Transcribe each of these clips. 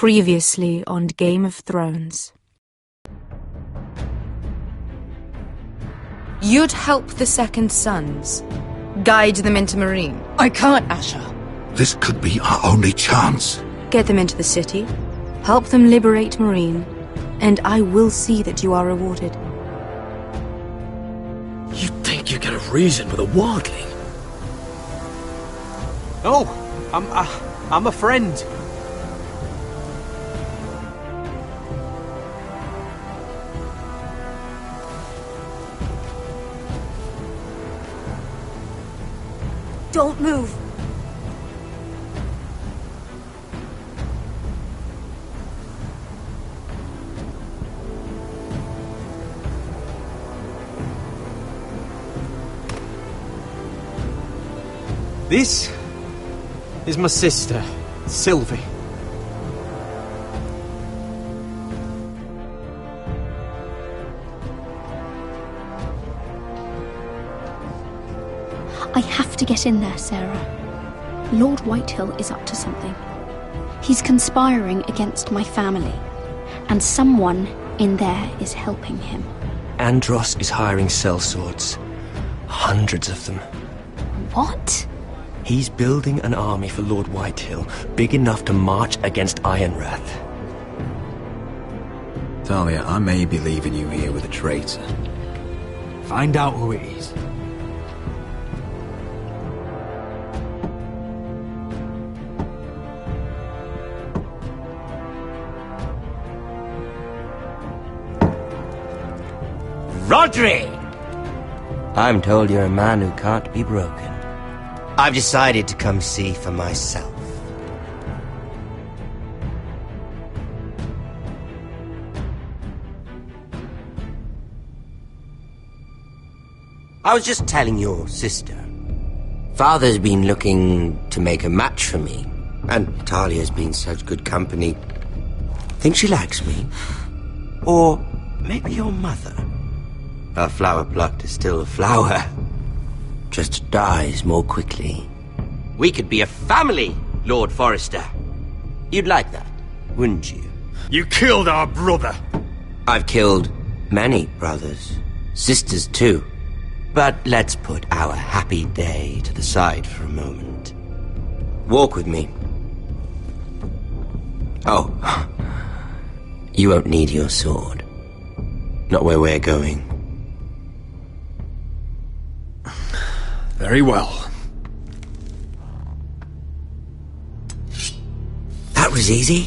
Previously on Game of Thrones. You'd help the Second Sons. Guide them into Marine. I can't, Asher. This could be our only chance. Get them into the city. Help them liberate Marine. And I will see that you are rewarded. You think you can have reason with a wardling? Oh, I'm a friend. Don't move. This is my sister, Sylvie. I have to get in there, Sarah. Lord Whitehill is up to something. He's conspiring against my family, and someone in there is helping him. Andros is hiring sellswords. Hundreds of them. What? He's building an army for Lord Whitehill, big enough to march against Ironrath. Talia, I may be leaving you here with a traitor. Find out who it is. Rodri! I'm told you're a man who can't be broken. I've decided to come see for myself. I was just telling your sister. Father's been looking to make a match for me, and Talia's been such good company. Think she likes me? Or maybe your mother? A flower plucked is still a flower. Just dies more quickly. We could be a family, Lord Forrester. You'd like that, wouldn't you? You killed our brother! I've killed many brothers. Sisters, too. But let's put our happy day to the side for a moment. Walk with me. Oh. You won't need your sword. Not where we're going. Very well. That was easy.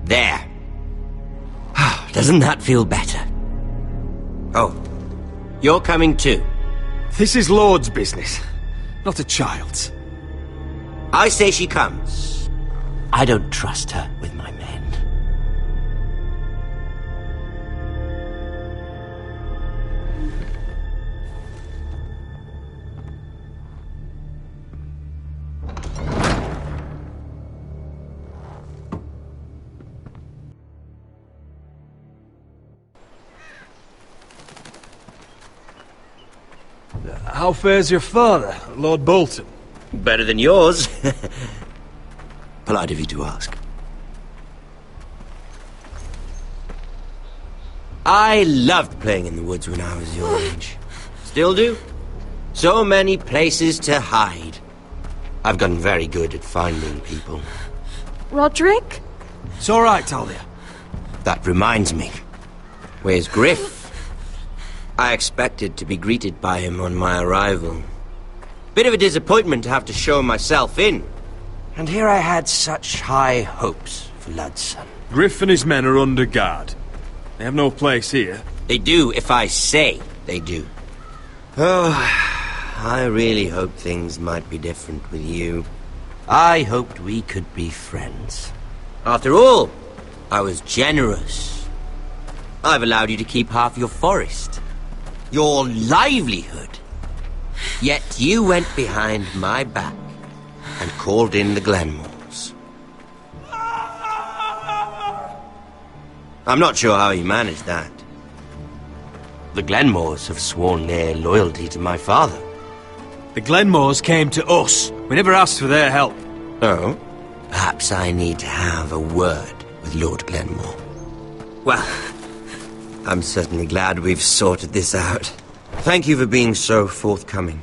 There. Doesn't that feel better? Oh, you're coming too. This is Lord's business, not a child's. I say she comes. I don't trust her with my men. How fares your father, Lord Bolton? Better than yours. Polite of you to ask. I loved playing in the woods when I was your age. Still do. So many places to hide. I've gotten very good at finding people. Roderick? It's all right, Talia. That reminds me. Where's Griff? I expected to be greeted by him on my arrival. Bit of a disappointment to have to show myself in. And here I had such high hopes for Ludson. Griff and his men are under guard. They have no place here. They do if I say they do. Oh, I really hoped things might be different with you. I hoped we could be friends. After all, I was generous. I've allowed you to keep half your forest. Your livelihood. Yet you went behind my back and called in the Glenmores. I'm not sure how you managed that. The Glenmores have sworn their loyalty to my father. The Glenmores came to us We never asked for their help. Oh? Perhaps I need to have a word with Lord Glenmore. Well, I'm certainly glad we've sorted this out. Thank you for being so forthcoming.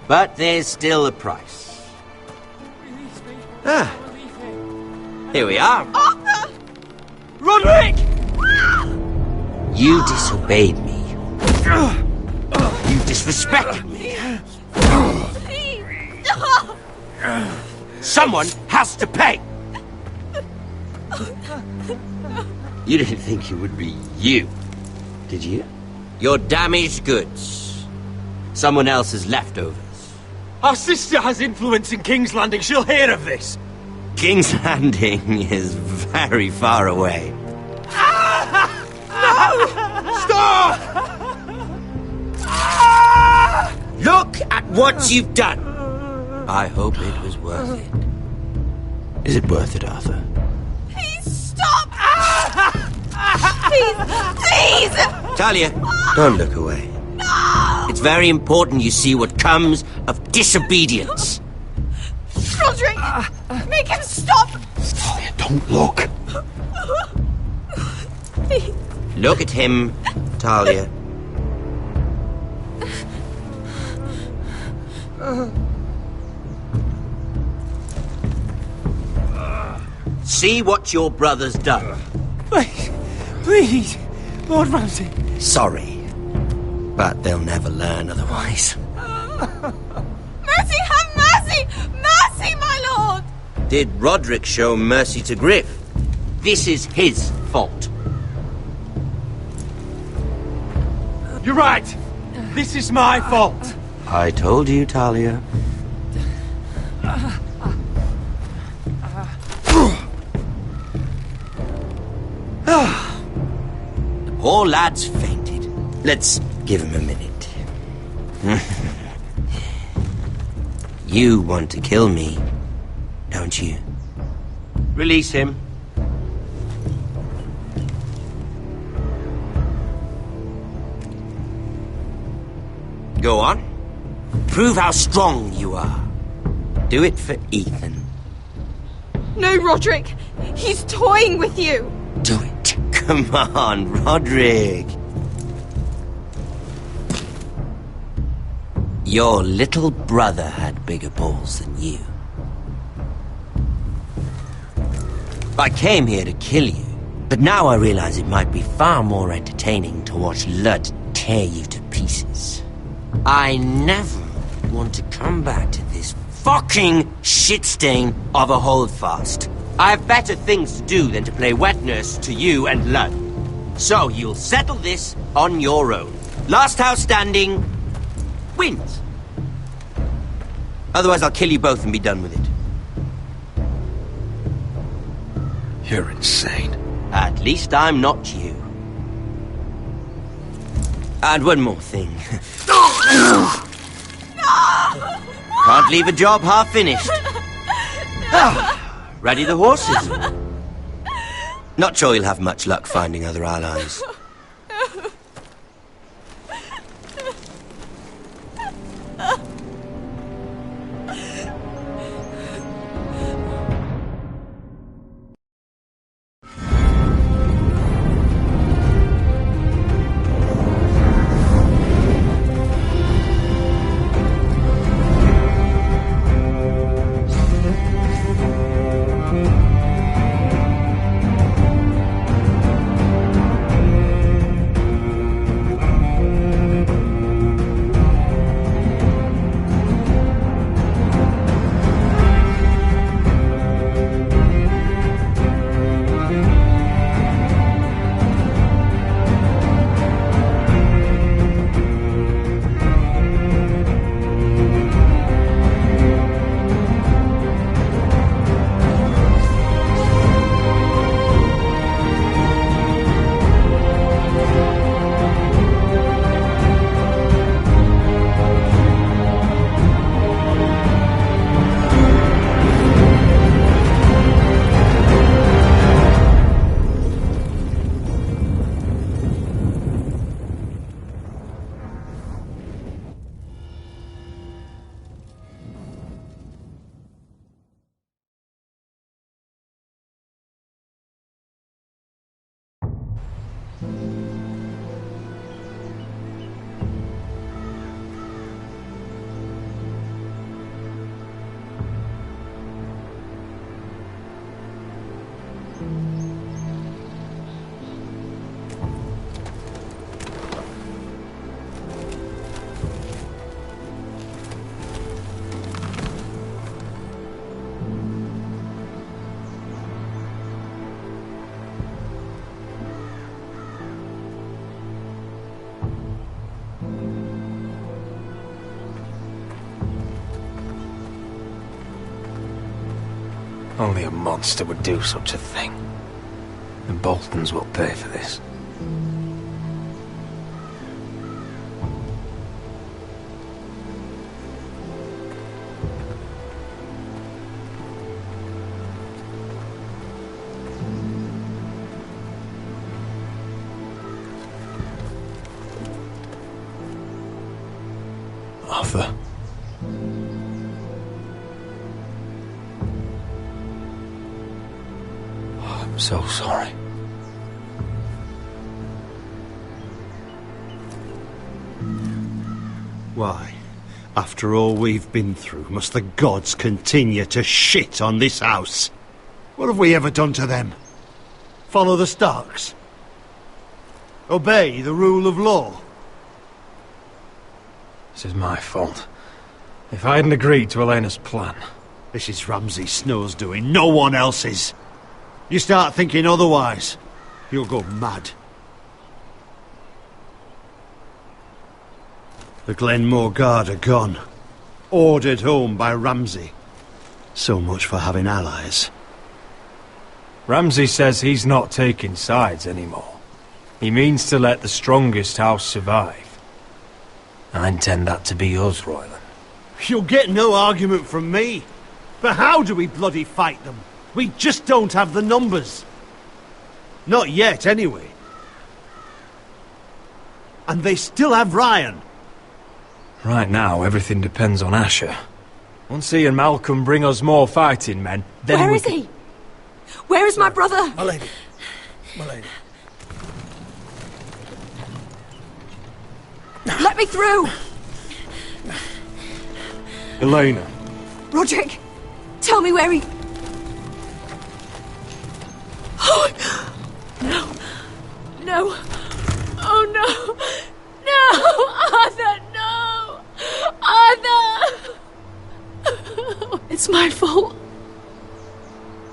But there's still a price. Ah. Here we are. Arthur! Roderick! You disobeyed me. You disrespected me. Please! Someone has to pay! You didn't think it would be you, did you? Your damaged goods. Someone else's leftovers. Our sister has influence in King's Landing. She'll hear of this. King's Landing is very far away. Stop! Look at what you've done! I hope it was worth it. Is it worth it, Arthur? Please stop! Please! Please! Talia, don't look away. No! It's very important you see what comes of disobedience. Roderick! Make him stop! Talia, don't look. Please. Look at him, Talia. See what your brother's done. Please, Lord Ramsay. Sorry, but they'll never learn otherwise. Mercy, have mercy! Mercy, my lord! Did Roderick show mercy to Griff? This is his fault. You're right. This is my fault. I told you, Talia. The poor lad's fainted. Let's give him a minute. You want to kill me, don't you? Release him. Go on. Prove how strong you are. Do it for Ethan. No, Roderick! He's toying with you! Do it. Come on, Roderick. Your little brother had bigger balls than you. I came here to kill you, but now I realize it might be far more entertaining to watch Lud tear you to pieces. I never want to come back to this fucking shit stain of a holdfast. I have better things to do than to play wet nurse to you and Lud. So you'll settle this on your own. Last house standing wins. Otherwise I'll kill you both and be done with it. You're insane. At least I'm not you. And one more thing. Can't leave a job half finished. Ready the horses? Not sure you'll have much luck finding other allies. Only a monster would do such a thing. The Boltons will pay for this. Arthur. Oh, I'm so sorry. Why, after all we've been through, must the gods continue to shit on this house? What have we ever done to them? Follow the Starks? Obey the rule of law? This is my fault. If I hadn't agreed to Elena's plan... This is Ramsay Snow's doing, no one else's. You start thinking otherwise, you'll go mad. The Glenmore Guard are gone. Ordered home by Ramsay. So much for having allies. Ramsay says he's not taking sides anymore. He means to let the strongest house survive. I intend that to be us, Royland. You'll get no argument from me. But how do we bloody fight them? We just don't have the numbers. Not yet, anyway. And they still have Ryan. Right now, everything depends on Asher. Once he and Malcolm bring us more fighting men, then Where is he? Where is my brother? My lady. My lady. Let me through! Elena. Roderick, tell me where he... Oh, no. No. Oh, no. No! Arthur, no! Arthur! It's my fault.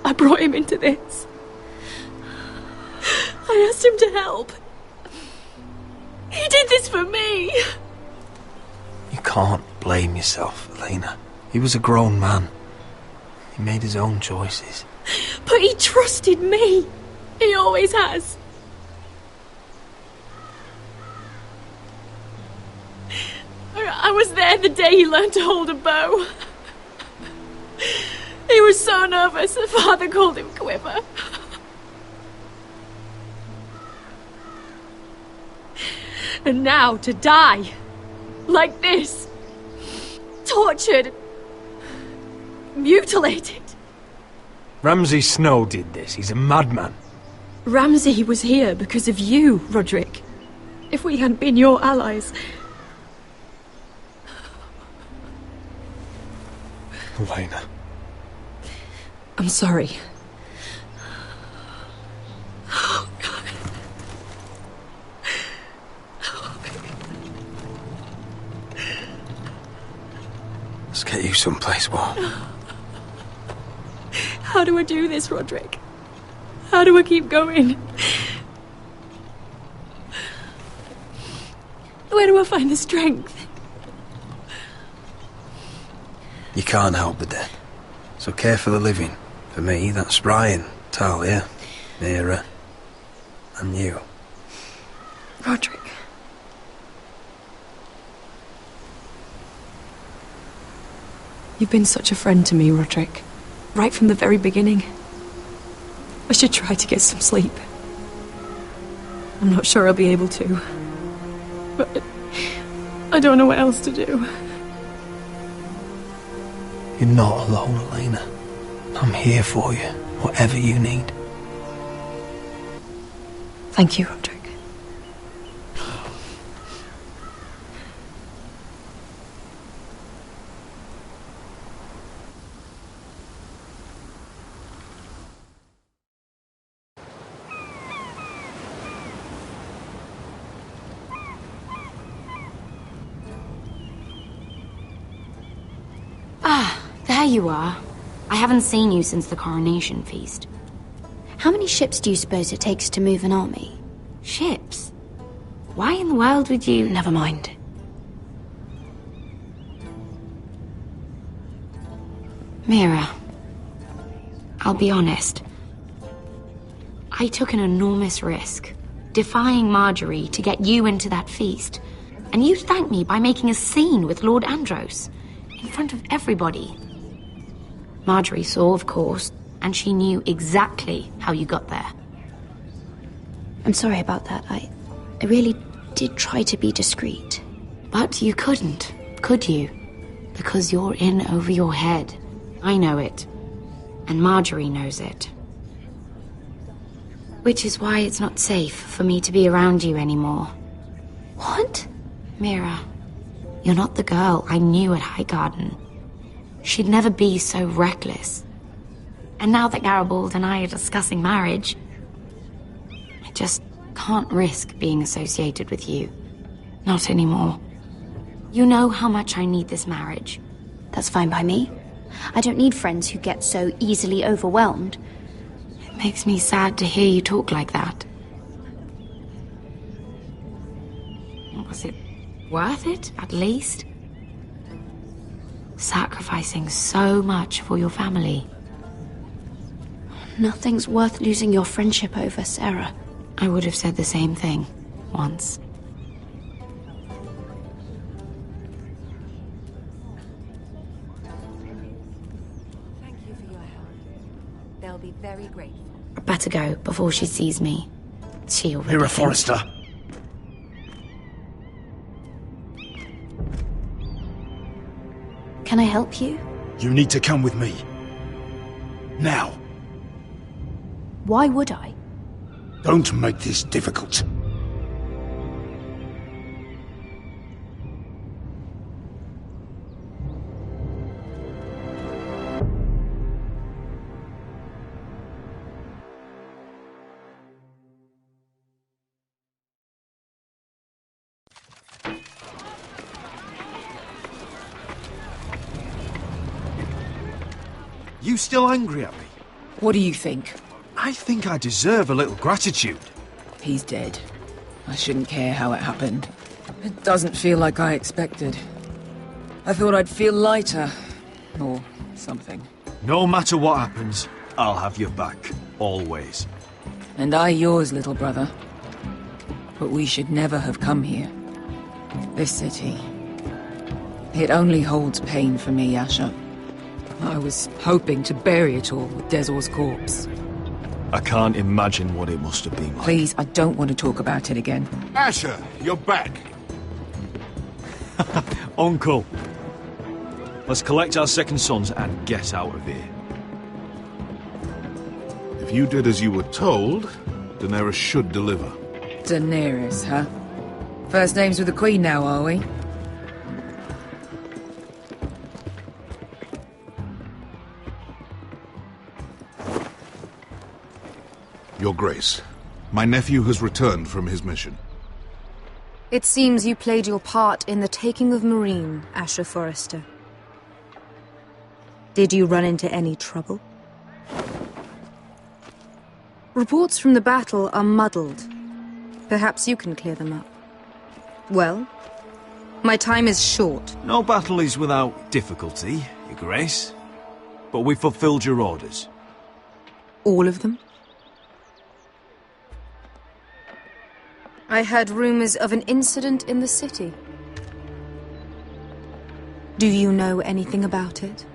I brought him into this. I asked him to help. He did this for me. You can't blame yourself, Elena. He was a grown man. He made his own choices. But he trusted me. He always has. I was there the day he learned to hold a bow. He was so nervous, the father called him Quiver. And now to die. Like this. Tortured. Mutilated. Ramsay Snow did this. He's a madman. Ramsay was here because of you, Roderick. If we hadn't been your allies... Elena. I'm sorry. Oh, God. Let's get you someplace warm. How do I do this, Roderick? How do I keep going? Where do I find the strength? You can't help the dead. So care for the living. For me, that's Ryan, Talia, Mira, and you. Roderick. You've been such a friend to me, Roderick. Right from the very beginning. I should try to get some sleep. I'm not sure I'll be able to. But I don't know what else to do. You're not alone, Elena. I'm here for you, whatever you need. Thank you, Roderick. There you are. I haven't seen you since the coronation feast. How many ships do you suppose it takes to move an army? Ships? Why in the world would you... Never mind. Mira, I'll be honest. I took an enormous risk, defying Marjorie to get you into that feast. And you thanked me by making a scene with Lord Andros, in front of everybody. Marjorie saw, of course, and she knew exactly how you got there. I'm sorry about that. I really did try to be discreet. But you couldn't, could you? Because you're in over your head. I know it. And Marjorie knows it. Which is why it's not safe for me to be around you anymore. What? Mira, you're not the girl I knew at Highgarden. She'd never be so reckless. And now that Garibald and I are discussing marriage, I just can't risk being associated with you. Not anymore. You know how much I need this marriage. That's fine by me. I don't need friends who get so easily overwhelmed. It makes me sad to hear you talk like that. Was it worth it, at least? Sacrificing so much for your family. Nothing's worth losing your friendship over, Sarah. I would have said the same thing, once. Thank you for your help. They'll be very grateful. I better go before she sees me. She already Mira thinks- Forrester. Can I help you? You need to come with me. Now. Why would I? Don't make this difficult. You still angry at me? What do you think? I think I deserve a little gratitude. He's dead. I shouldn't care how it happened. It doesn't feel like I expected. I thought I'd feel lighter. Or something. No matter what happens, I'll have your back. Always. And I yours, little brother. But we should never have come here. This city. It only holds pain for me, Asher. I was hoping to bury it all with Dezor's corpse. I can't imagine what it must have been like. Please, I don't want to talk about it again. Asher, you're back. Uncle. Let's collect our second sons and get out of here. If you did as you were told, Daenerys should deliver. Daenerys, huh? First names with the Queen now, are we? Your Grace, my nephew has returned from his mission. It seems you played your part in the taking of Marine, Asher Forrester. Did you run into any trouble? Reports from the battle are muddled. Perhaps you can clear them up. Well, my time is short. No battle is without difficulty, Your Grace. But we fulfilled your orders. All of them? I heard rumors of an incident in the city. Do you know anything about it?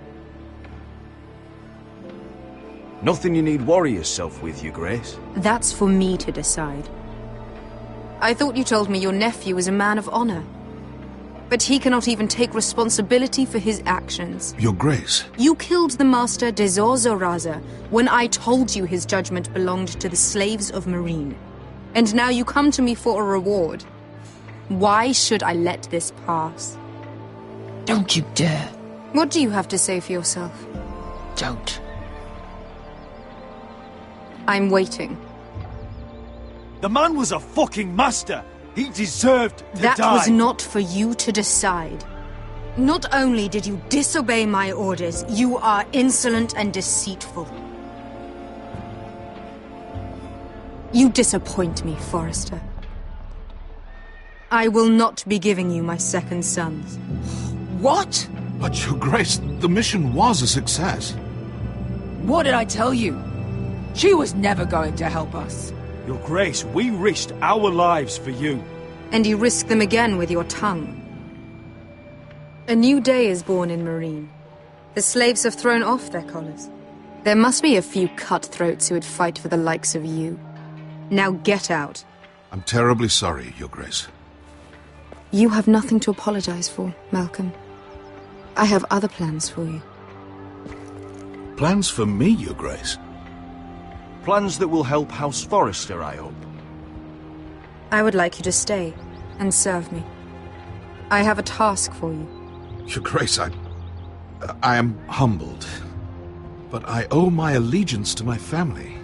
Nothing you need worry yourself with, Your Grace. That's for me to decide. I thought you told me your nephew was a man of honor. But he cannot even take responsibility for his actions. Your Grace. You killed the master Dezor Zoraza when I told you his judgment belonged to the slaves of Marine. And now you come to me for a reward. Why should I let this pass? Don't you dare. What do you have to say for yourself? Don't. I'm waiting. The man was a fucking master! He deserved to die! That was not for you to decide. Not only did you disobey my orders, you are insolent and deceitful. You disappoint me, Forrester. I will not be giving you my second sons. What? But Your Grace, the mission was a success. What did I tell you? She was never going to help us. Your Grace, we risked our lives for you. And you risk them again with your tongue. A new day is born in Marine. The slaves have thrown off their collars. There must be a few cutthroats who would fight for the likes of you. Now get out. I'm terribly sorry, Your Grace. You have nothing to apologize for, Malcolm. I have other plans for you. Plans for me, Your Grace? Plans that will help House Forrester, I hope. I would like you to stay and serve me. I have a task for you. Your Grace, I am humbled. But I owe my allegiance to my family.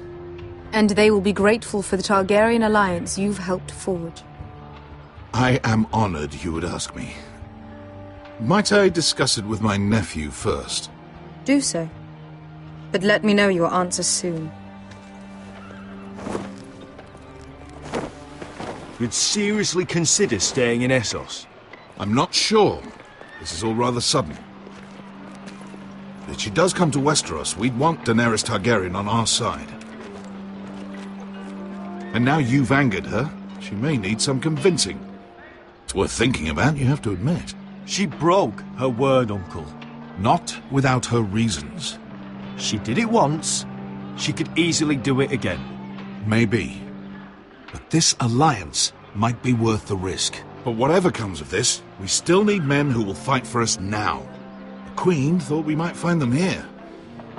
And they will be grateful for the Targaryen alliance you've helped forge. I am honored you would ask me. Might I discuss it with my nephew first? Do so. But let me know your answer soon. You'd seriously consider staying in Essos? I'm not sure. This is all rather sudden. If she does come to Westeros, we'd want Daenerys Targaryen on our side. And now you've angered her, she may need some convincing. It's worth thinking about, you have to admit. She broke her word, Uncle. Not without her reasons. She did it once. She could easily do it again. Maybe. But this alliance might be worth the risk. But whatever comes of this, we still need men who will fight for us now. The Queen thought we might find them here,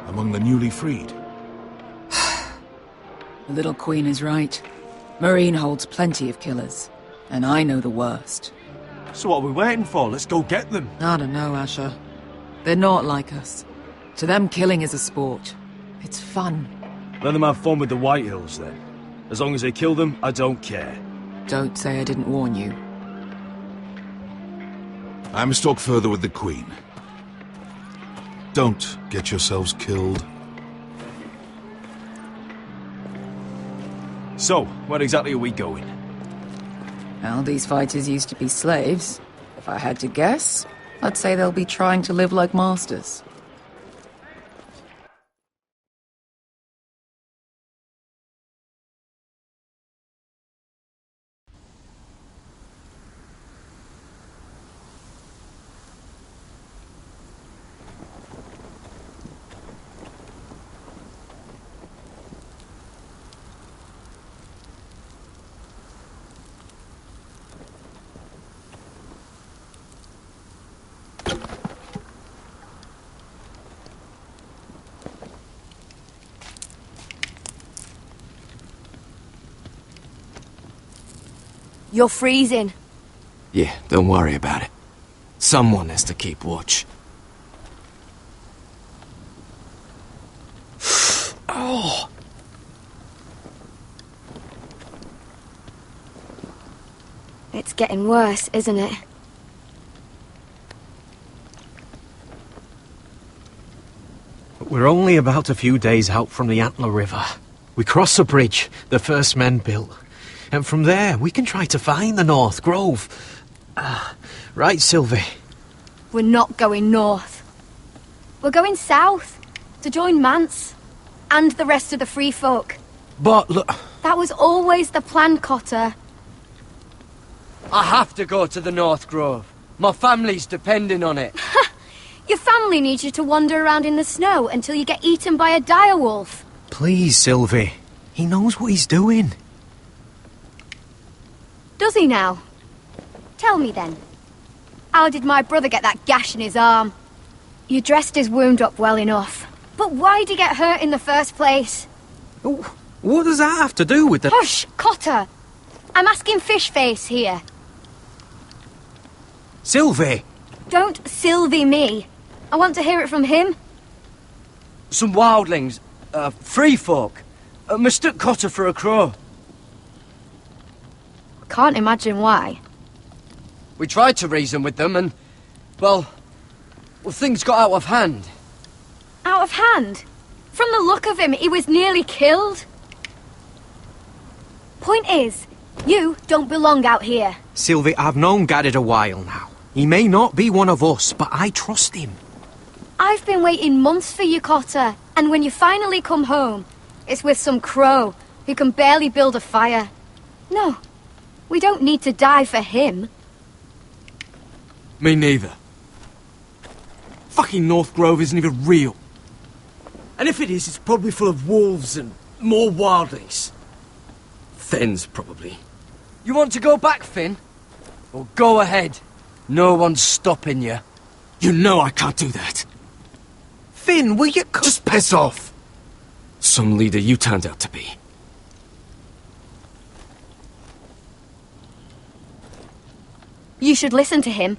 among the newly freed. The little Queen is right. Marine holds plenty of killers, and I know the worst. So what are we waiting for? Let's go get them. I don't know, Asher. They're not like us. To them, killing is a sport. It's fun. Let them have fun with the Whitehills, then. As long as they kill them, I don't care. Don't say I didn't warn you. I must talk further with the Queen. Don't get yourselves killed. So, where exactly are we going? Well, these fighters used to be slaves. If I had to guess, I'd say they'll be trying to live like masters. You're freezing. Yeah, don't worry about it. Someone has to keep watch. Oh! It's getting worse, isn't it? We're only about a few days out from the Antler River. We cross the bridge the first men built. And from there, we can try to find the North Grove. Right, Sylvie? We're not going north. We're going south, to join Mance, and the rest of the free folk. But look... That was always the plan, Cotter. I have to go to the North Grove. My family's depending on it. Your family needs you to wander around in the snow until you get eaten by a direwolf. Please, Sylvie. He knows what he's doing. Does he now? Tell me then. How did my brother get that gash in his arm? You dressed his wound up well enough. But why'd he get hurt in the first place? What does that have to do with the... Hush, Cotter! I'm asking Fishface here. Sylvie! Don't Sylvie me. I want to hear it from him. Some wildlings, free folk, mistook Cotter for a crow. Can't imagine why. We tried to reason with them and, well, things got out of hand. Out of hand? From the look of him, he was nearly killed. Point is, you don't belong out here. Sylvie, I've known Gaddard a while now. He may not be one of us, but I trust him. I've been waiting months for you, Cotter, And when you finally come home, it's with some crow who can barely build a fire. No, we don't need to die for him. Me neither. Fucking North Grove isn't even real. And if it is, it's probably full of wolves and more wildlings. Thenns, probably. You want to go back, Finn? Well, go ahead. No one's stopping you. You know I can't do that. Finn, will you... Just piss off! Some leader you turned out to be. You should listen to him.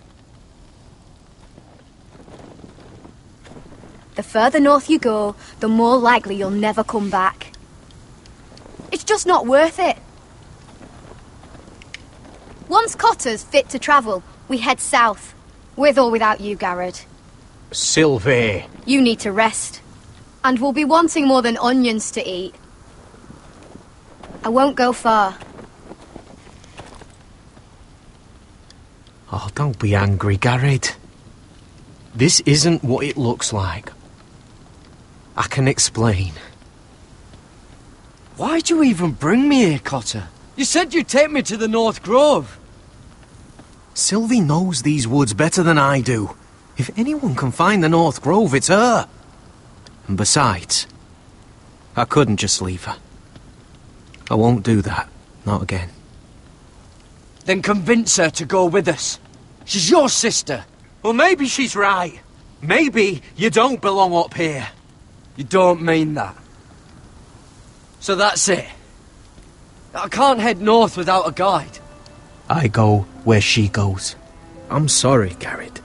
The further north you go, the more likely you'll never come back. It's just not worth it. Once Cotter's fit to travel, we head south. With or without you, Garrett. Sylvie. You need to rest. And we'll be wanting more than onions to eat. I won't go far. Oh, don't be angry, Garrett. This isn't what it looks like. I can explain. Why'd you even bring me here, Cotter? You said you'd take me to the North Grove. Sylvie knows these woods better than I do. If anyone can find the North Grove, it's her. And besides, I couldn't just leave her. I won't do that. Not again. Then convince her to go with us. She's your sister. Well, maybe she's right. Maybe you don't belong up here. You don't mean that. So that's it. I can't head north without a guide. I go where she goes. I'm sorry, Garrett.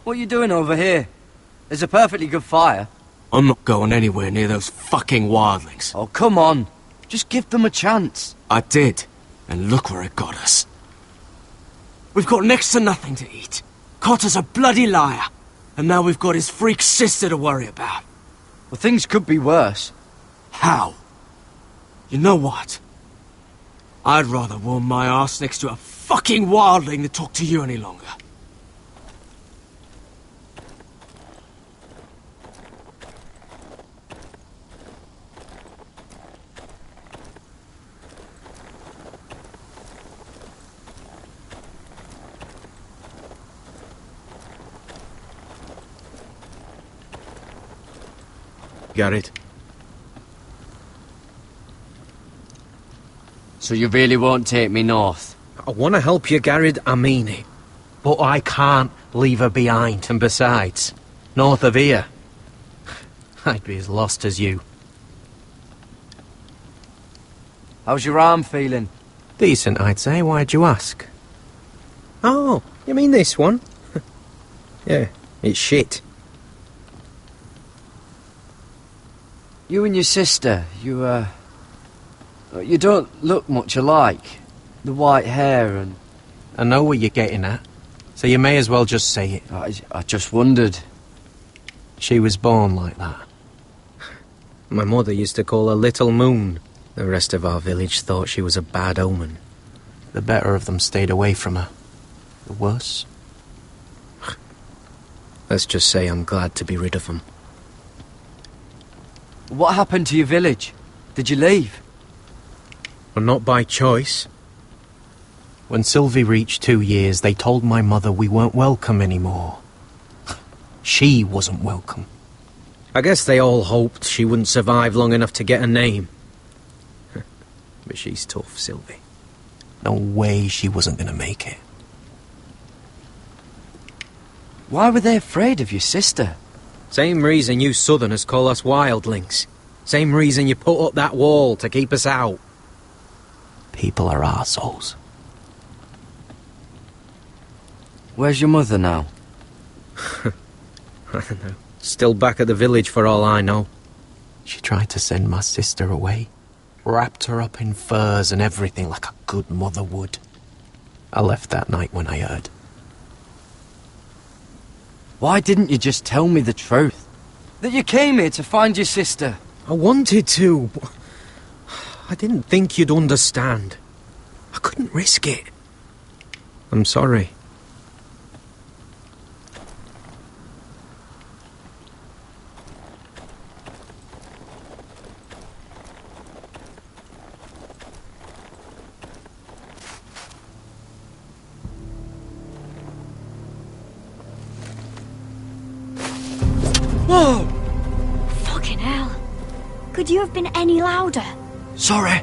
What are you doing over here? There's a perfectly good fire. I'm not going anywhere near those fucking wildlings. Oh, come on. Just give them a chance. I did. And look where it got us. We've got next to nothing to eat. Cotter's a bloody liar. And now we've got his freak sister to worry about. Well, things could be worse. How? You know what? I'd rather warm my arse next to a fucking wildling than talk to you any longer. Garrett. So you really won't take me north? I want to help you, Garrett, I mean it. But I can't leave her behind. And besides, north of here, I'd be as lost as you. How's your arm feeling? Decent, I'd say. Why'd you ask? Oh, you mean this one? Yeah, it's shit. You and your sister, you don't look much alike. The white hair and... I know what you're getting at, so you may as well just say it. I just wondered. She was born like that. My mother used to call her Little Moon. The rest of our village thought she was a bad omen. The better of them stayed away from her. The worse? Let's just say I'm glad to be rid of them. What happened to your village? Did you leave? Well, not by choice. When Sylvie reached 2 years, they told my mother we weren't welcome anymore. She wasn't welcome. I guess they all hoped she wouldn't survive long enough to get a name. But she's tough, Sylvie. No way she wasn't going to make it. Why were they afraid of your sister? Same reason you Southerners call us wildlings. Same reason you put up that wall to keep us out. People are arseholes. Where's your mother now? I don't know. Still back at the village for all I know. She tried to send my sister away. Wrapped her up in furs and everything like a good mother would. I left that night when I heard. Why didn't you just tell me the truth? That you came here to find your sister? I wanted to, but I didn't think you'd understand. I couldn't risk it. I'm sorry. Whoa! Fucking hell. Could you have been any louder? Sorry.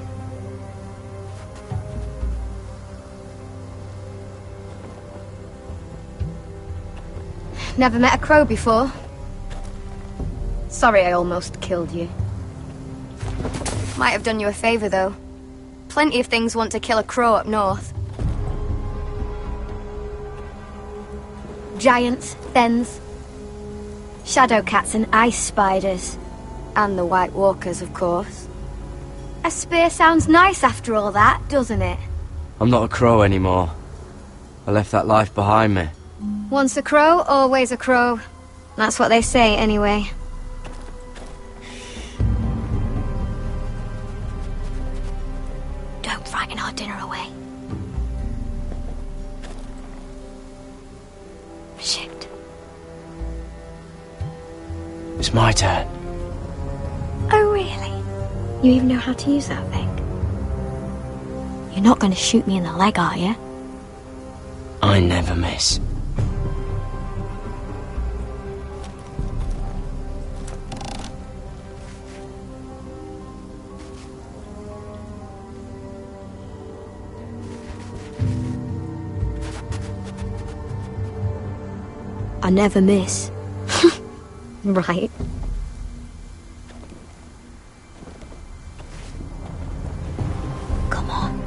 Never met a crow before. Sorry I almost killed you. Might have done you a favour, though. Plenty of things want to kill a crow up north. Giants, thens, shadow cats and ice spiders. And the White Walkers, of course. A spear sounds nice after all that, doesn't it? I'm not a crow anymore. I left that life behind me. Once a crow, always a crow. That's what they say, anyway. Don't frighten our dinner away. Shit. It's my turn. Oh, really? You even know how to use that thing? You're not going to shoot me in the leg, are you? I never miss. I never miss. Right. Come on.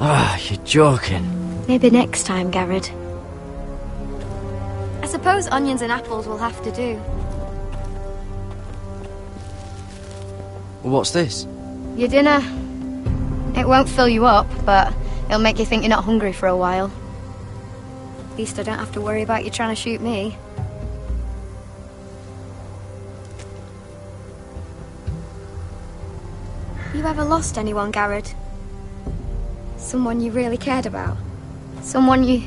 Ah, you're joking. Maybe next time, Garrett. I suppose onions and apples will have to do. Well, what's this? Your dinner. It won't fill you up, but it'll make you think you're not hungry for a while. At least I don't have to worry about you trying to shoot me. You ever lost anyone, Garrett? Someone you really cared about? Someone you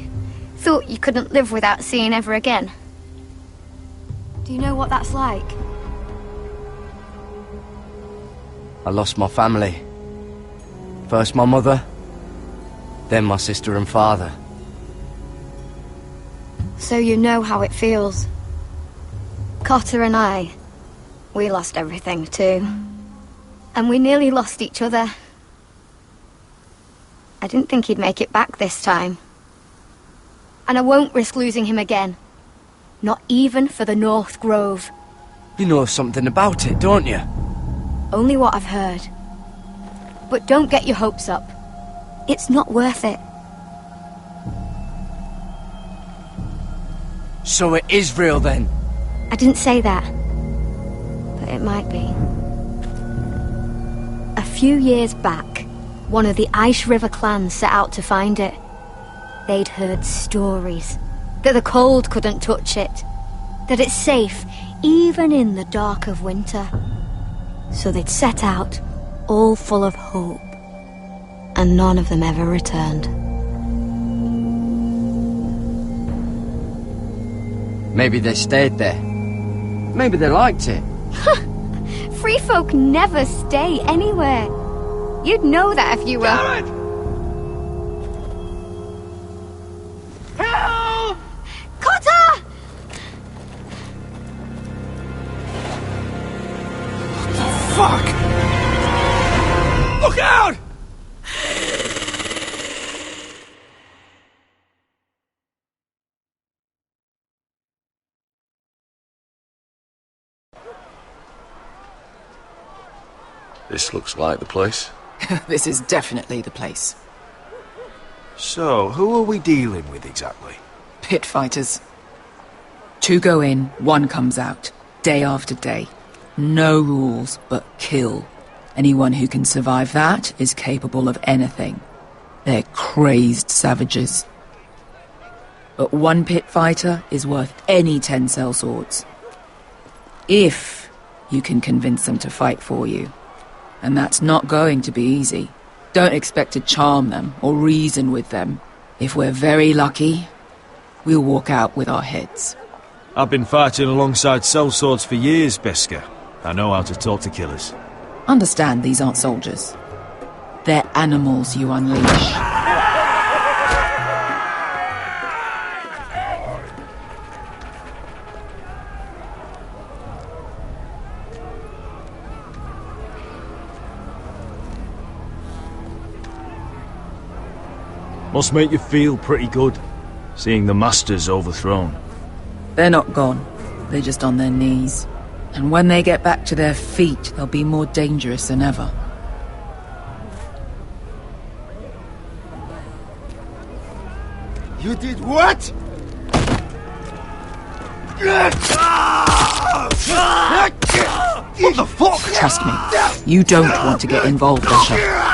thought you couldn't live without seeing ever again? Do you know what that's like? I lost my family. First my mother, then my sister and father. So you know how it feels. Cotter and I, we lost everything too. And we nearly lost each other. I didn't think he'd make it back this time. And I won't risk losing him again. Not even for the North Grove. You know something about it, don't you? Only what I've heard. But don't get your hopes up. It's not worth it. So it is real then? I didn't say that. But it might be. A few years back, one of the Ice River clans set out to find it. They'd heard stories. That the cold couldn't touch it. That it's safe, even in the dark of winter. So they'd set out, all full of hope. And none of them ever returned. Maybe they stayed there. Maybe they liked it. Free folk never stay anywhere. You'd know that if you were... Garrett! Help! Cotter! Fuck! Look out! This looks like the place. This is definitely the place. So, who are we dealing with exactly? Pit fighters. 2 go in, 1 comes out. Day after day. No rules, but kill. Anyone who can survive that is capable of anything. They're crazed savages. But one pit fighter is worth any 10 sellswords. If you can convince them to fight for you. And that's not going to be easy. Don't expect to charm them or reason with them. If we're very lucky, we'll walk out with our heads. I've been fighting alongside sellswords for years, Beskar. I know how to talk to killers. Understand these aren't soldiers. They're animals you unleash. Must make you feel pretty good, seeing the Masters overthrown. They're not gone. They're just on their knees. And when they get back to their feet, they'll be more dangerous than ever. You did what? What the fuck? Trust me, you don't want to get involved, Asher.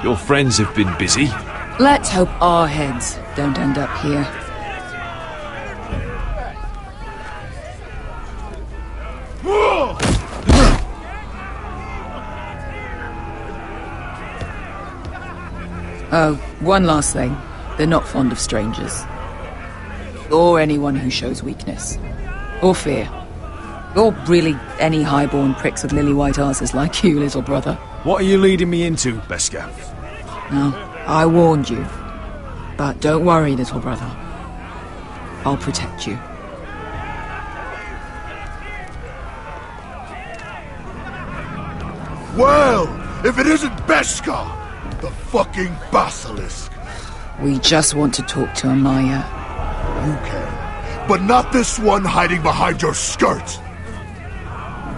Your friends have been busy. Let's hope our heads don't end up here. Oh, one last thing. They're not fond of strangers. Or anyone who shows weakness. Or fear. Or really any highborn pricks with lily-white asses like you, little brother. What are you leading me into, Beskar? No, I warned you. But don't worry, little brother. I'll protect you. Well, if it isn't Beskar, the fucking basilisk. We just want to talk to Amaya. You can, but not this one hiding behind your skirt.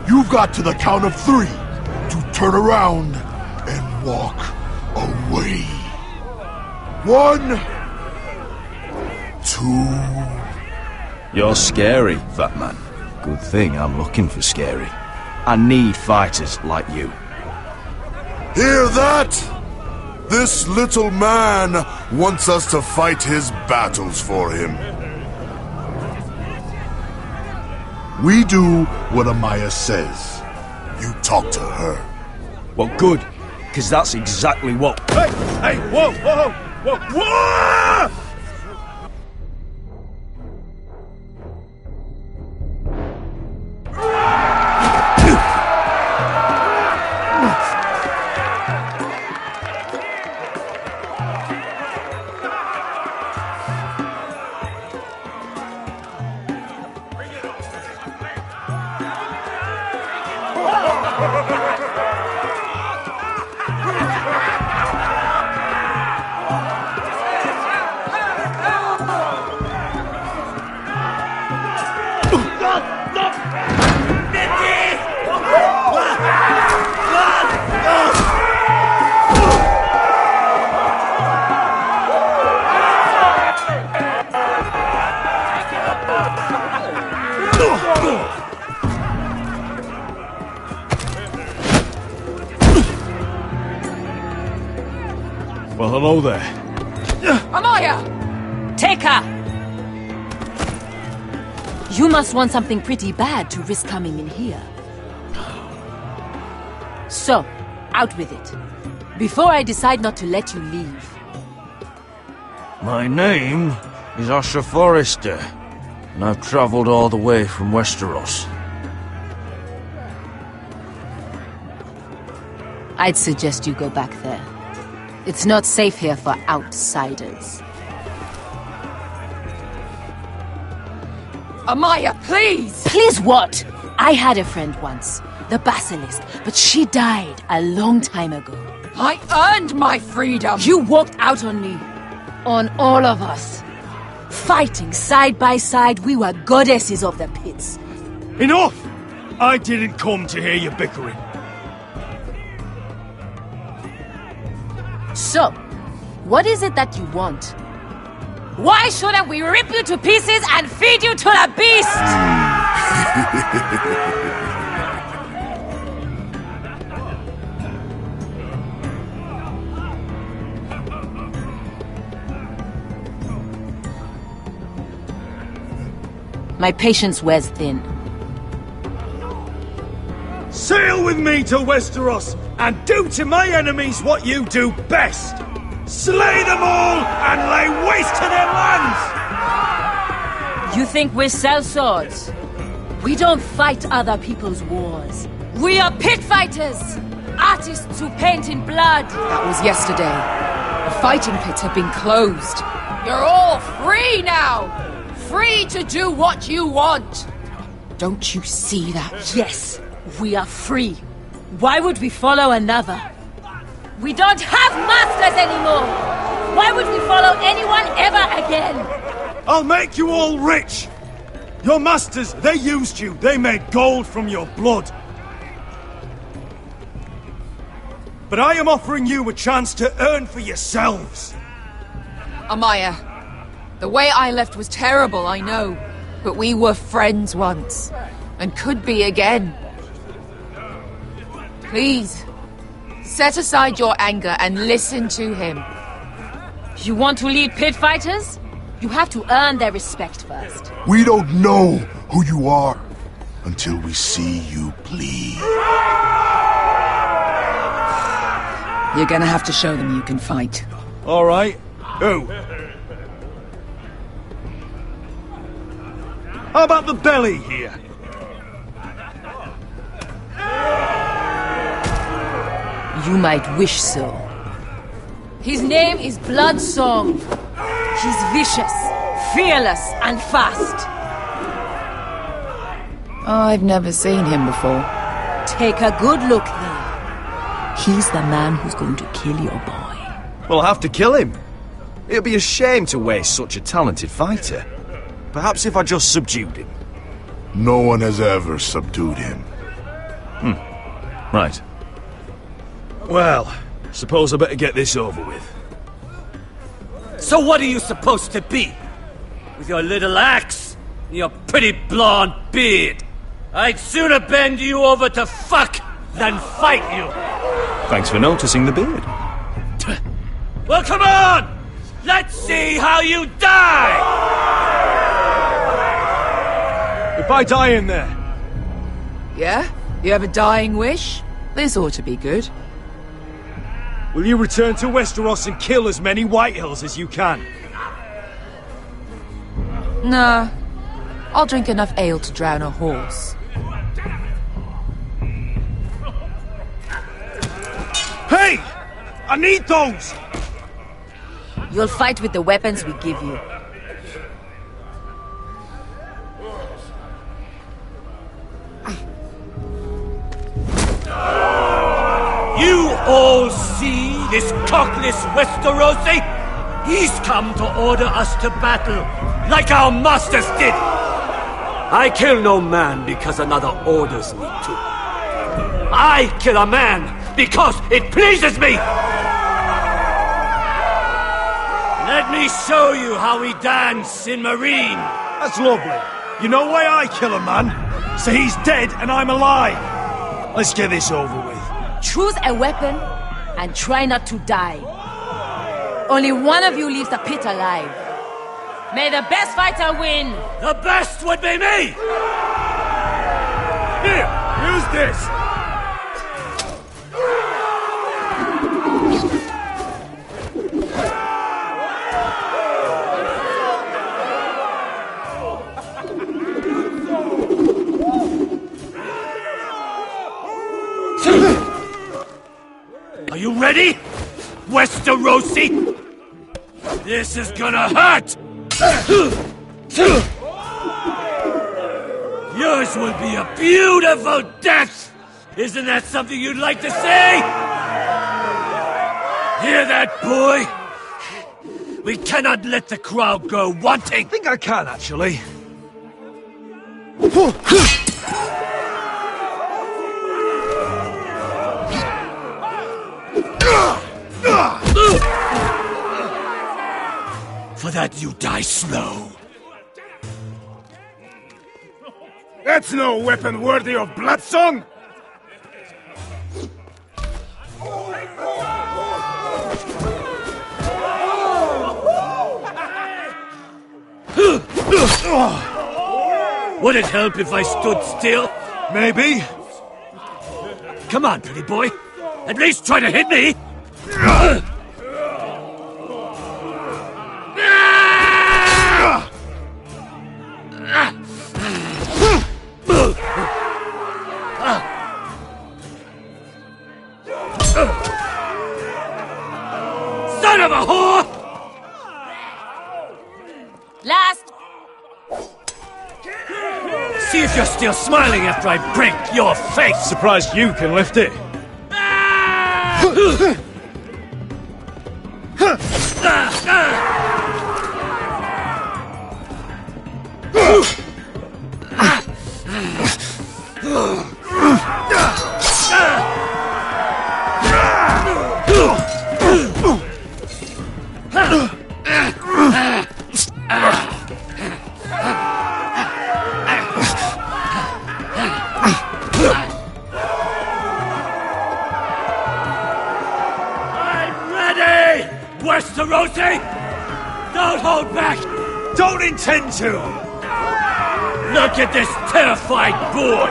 You've got to the count of 3 to turn around and walk away. 1, 2. You're scary, fat man. Good thing I'm looking for scary. I need fighters like you. Hear that? This little man wants us to fight his battles for him. We do what Amaya says. You talk to her. Well, good, because that's exactly what... Hey, whoa, whoa, whoa, whoa! Well, hello there. Amaya! Take her! You must want something pretty bad to risk coming in here. So, out with it. Before I decide not to let you leave. My name is Asher Forrester, and I've travelled all the way from Westeros. I'd suggest you go back there. It's not safe here for outsiders. Amaya, please! Please what? I had a friend once, the Basilisk, but she died a long time ago. I earned my freedom! You walked out on me. On all of us. Fighting side by side, we were goddesses of the pits. Enough! I didn't come to hear you bickering. So, what is it that you want? Why shouldn't we rip you to pieces and feed you to the beast? My patience wears thin. Sail with me to Westeros and do to my enemies what you do best. Slay them all and lay waste to their lands! You think we sell swords? We don't fight other people's wars. We are pit fighters! Artists who paint in blood! That was yesterday. The fighting pits have been closed. You're all free now! Free to do what you want! Don't you see that? Yes, we are free. Why would we follow another? We don't have masters anymore! Why would we follow anyone ever again? I'll make you all rich! Your masters, they used you. They made gold from your blood. But I am offering you a chance to earn for yourselves. Amaya, the way I left was terrible, I know. But we were friends once. And could be again. Please, set aside your anger and listen to him. You want to lead pit fighters? You have to earn their respect first. We don't know who you are until we see you bleed. You're gonna have to show them you can fight. All right. Who? How about the belly here? You might wish so. His name is Bloodsong. He's vicious, fearless, and fast. I've never seen him before. Take a good look there. He's the man who's going to kill your boy. We'll have to kill him. It'd be a shame to waste such a talented fighter. Perhaps if I just subdued him. No one has ever subdued him. Right. Well, suppose I better get this over with. So what are you supposed to be? With your little axe and your pretty blonde beard? I'd sooner bend you over to fuck than fight you. Thanks for noticing the beard. Well, come on! Let's see how you die! If I die in there... Yeah? You have a dying wish? This ought to be good. Will you return to Westeros and kill as many Whitehills as you can? Nah. I'll drink enough ale to drown a horse. Hey! I need those! You'll fight with the weapons we give you. You all see this cockless Westerosi? He's come to order us to battle, like our masters did. I kill no man because another orders me to. I kill a man because it pleases me! Let me show you how we dance in Marine. That's lovely. You know why I kill a man? So he's dead and I'm alive. Let's get this over with. Choose a weapon and try not to die. Only one of you leaves the pit alive. May the best fighter win! The best would be me! Here, use this! Are you ready, Westerosi? This is gonna hurt! Yours will be a beautiful death! Isn't that something you'd like to say? Hear that, boy? We cannot let the crowd go wanting! I think I can, actually. For that you die slow. That's no weapon worthy of Bloodsong! Would it help if I stood still? Maybe. Come on, pretty boy. At least try to hit me! Son of a whore! Last! See if you're still smiling after I break your face! Surprised you can lift it. Don't hold back! Don't intend to! Look at this terrified boy!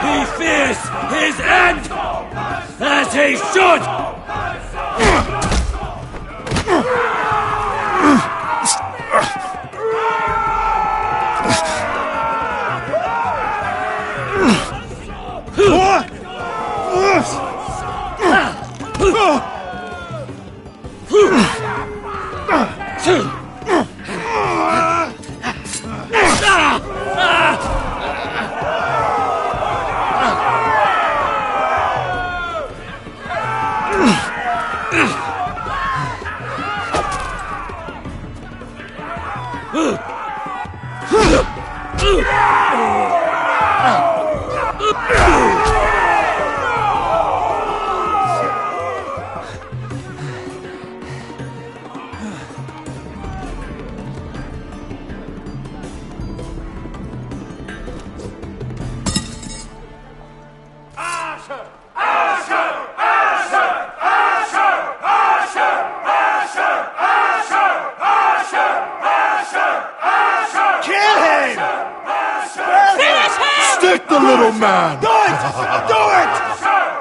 He fears his end! As he should!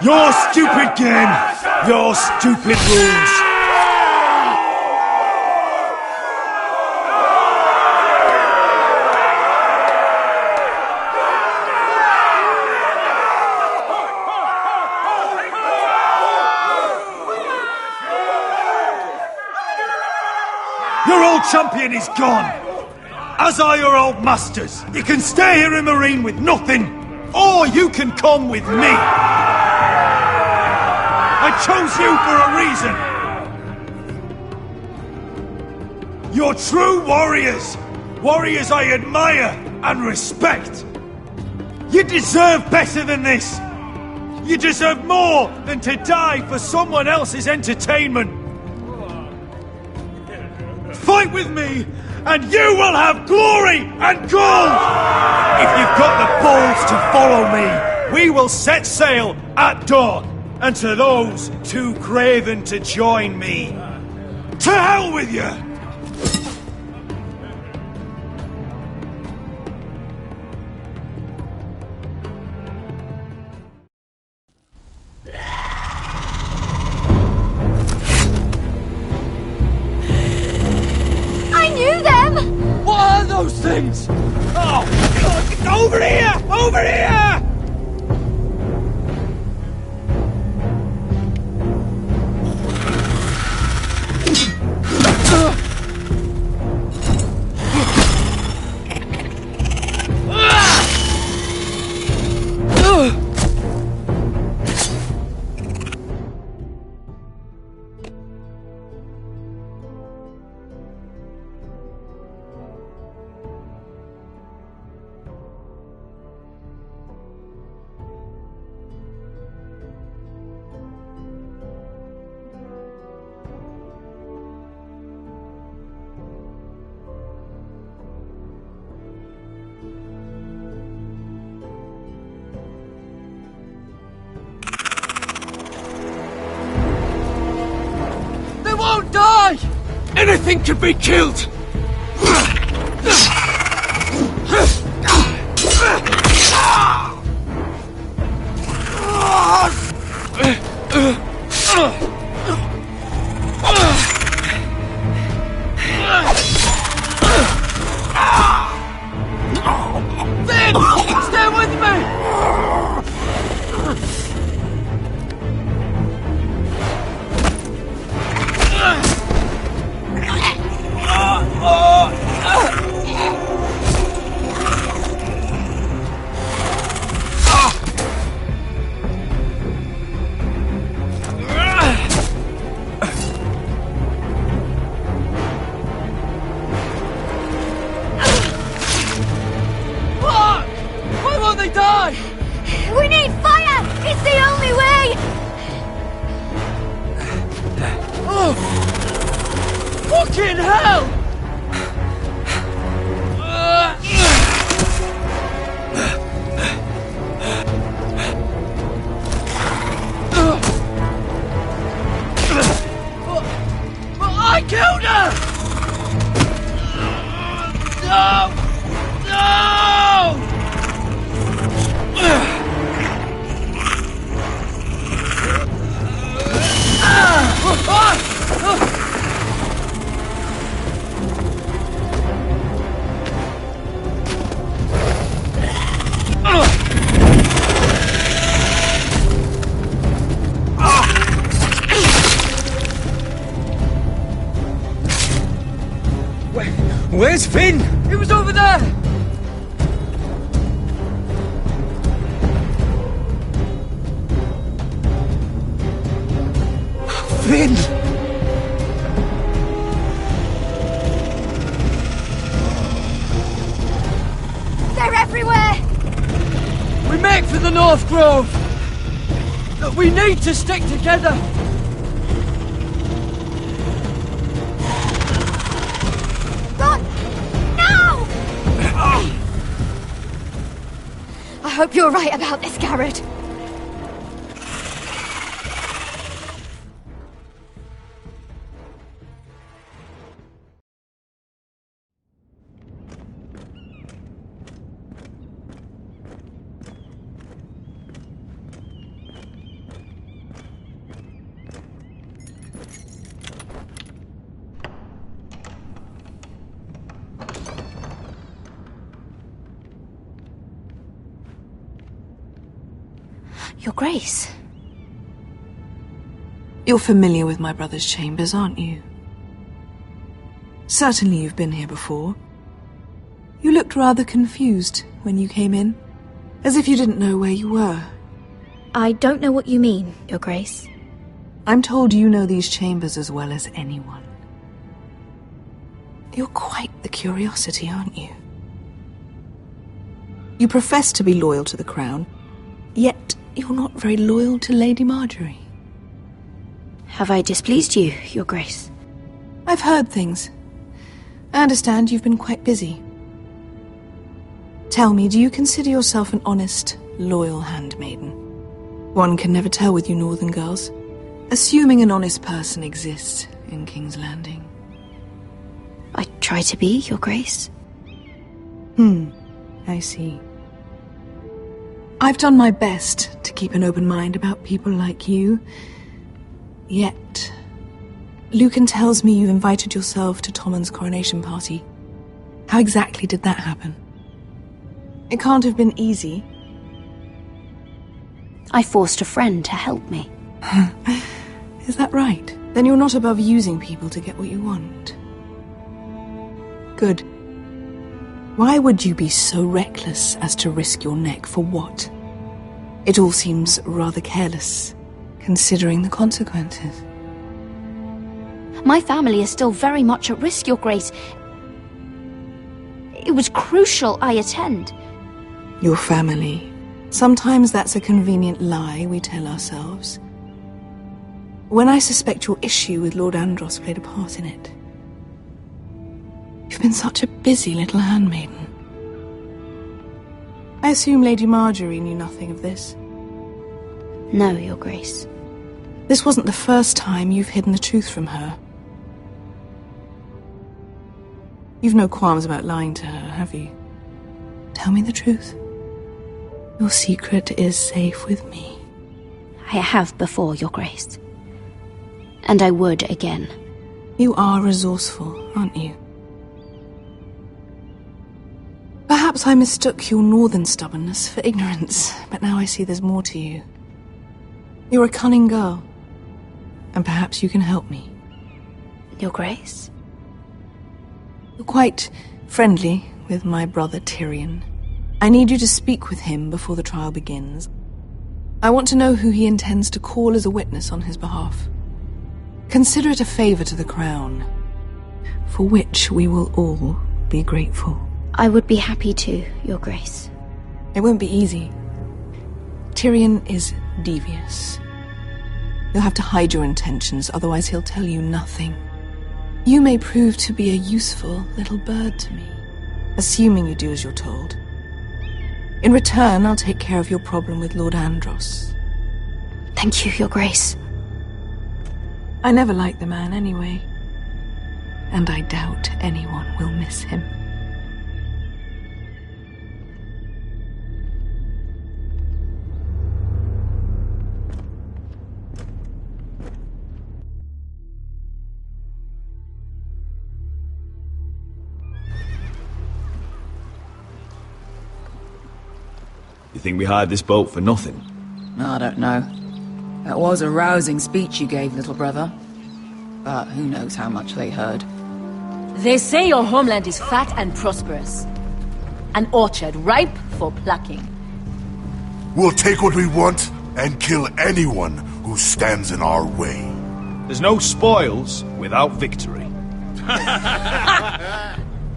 Your stupid game, your stupid rules. Your old champion is gone, as are your old masters. You can stay here in Marine with nothing, or you can come with me. I chose you for a reason. You're true warriors. Warriors I admire and respect. You deserve better than this. You deserve more than to die for someone else's entertainment. Fight with me, and you will have glory and gold! If you've got the balls to follow me, we will set sail at dawn. And to those too craven to join me, to hell with you! I knew them! What are those things? Oh, God! Over here! Over here! Anything could be killed! Finn! Stay with me! Why won't they die? We need fire! It's the only way! Oh! Fucking hell! But I killed her! No! No! Where's Finn? He was over there! Finn! They're everywhere! We make for the North Grove! But we need to stick together! Run! No! I hope you're right about this, Garrett. Your Grace. You're familiar with my brother's chambers, aren't you? Certainly you've been here before. You looked rather confused when you came in, as if you didn't know where you were. I don't know what you mean, Your Grace. I'm told you know these chambers as well as anyone. You're quite the curiosity, aren't you? You profess to be loyal to the crown, yet you're not very loyal to Lady Marjorie. Have I displeased you, Your Grace? I've heard things. I understand you've been quite busy. Tell me, do you consider yourself an honest, loyal handmaiden? One can never tell with you northern girls. Assuming an honest person exists in King's Landing. I try to be, Your Grace. I see. I've done my best to keep an open mind about people like you. Yet, Lucan tells me you invited yourself to Tommen's coronation party. How exactly did that happen? It can't have been easy. I forced a friend to help me. Is that right? Then you're not above using people to get what you want. Good. Why would you be so reckless as to risk your neck for what? It all seems rather careless, considering the consequences. My family is still very much at risk, Your Grace. It was crucial I attend. Your family. Sometimes that's a convenient lie we tell ourselves. When I suspect your issue with Lord Andros played a part in it. You've been such a busy little handmaiden. I assume Lady Marjorie knew nothing of this. No, Your Grace. This wasn't the first time you've hidden the truth from her. You've no qualms about lying to her, have you? Tell me the truth. Your secret is safe with me. I have before, Your Grace. And I would again. You are resourceful, aren't you? Perhaps I mistook your northern stubbornness for ignorance, but now I see there's more to you. You're a cunning girl, and perhaps you can help me. Your Grace? You're quite friendly with my brother Tyrion. I need you to speak with him before the trial begins. I want to know who he intends to call as a witness on his behalf. Consider it a favor to the crown, for which we will all be grateful. I would be happy to, Your Grace. It won't be easy. Tyrion is devious. You'll have to hide your intentions, otherwise he'll tell you nothing. You may prove to be a useful little bird to me, assuming you do as you're told. In return, I'll take care of your problem with Lord Andros. Thank you, Your Grace. I never liked the man anyway, and I doubt anyone will miss him. You think we hired this boat for nothing? I don't know. That was a rousing speech you gave, little brother. But who knows how much they heard. They say your homeland is fat and prosperous. An orchard ripe for plucking. We'll take what we want and kill anyone who stands in our way. There's no spoils without victory.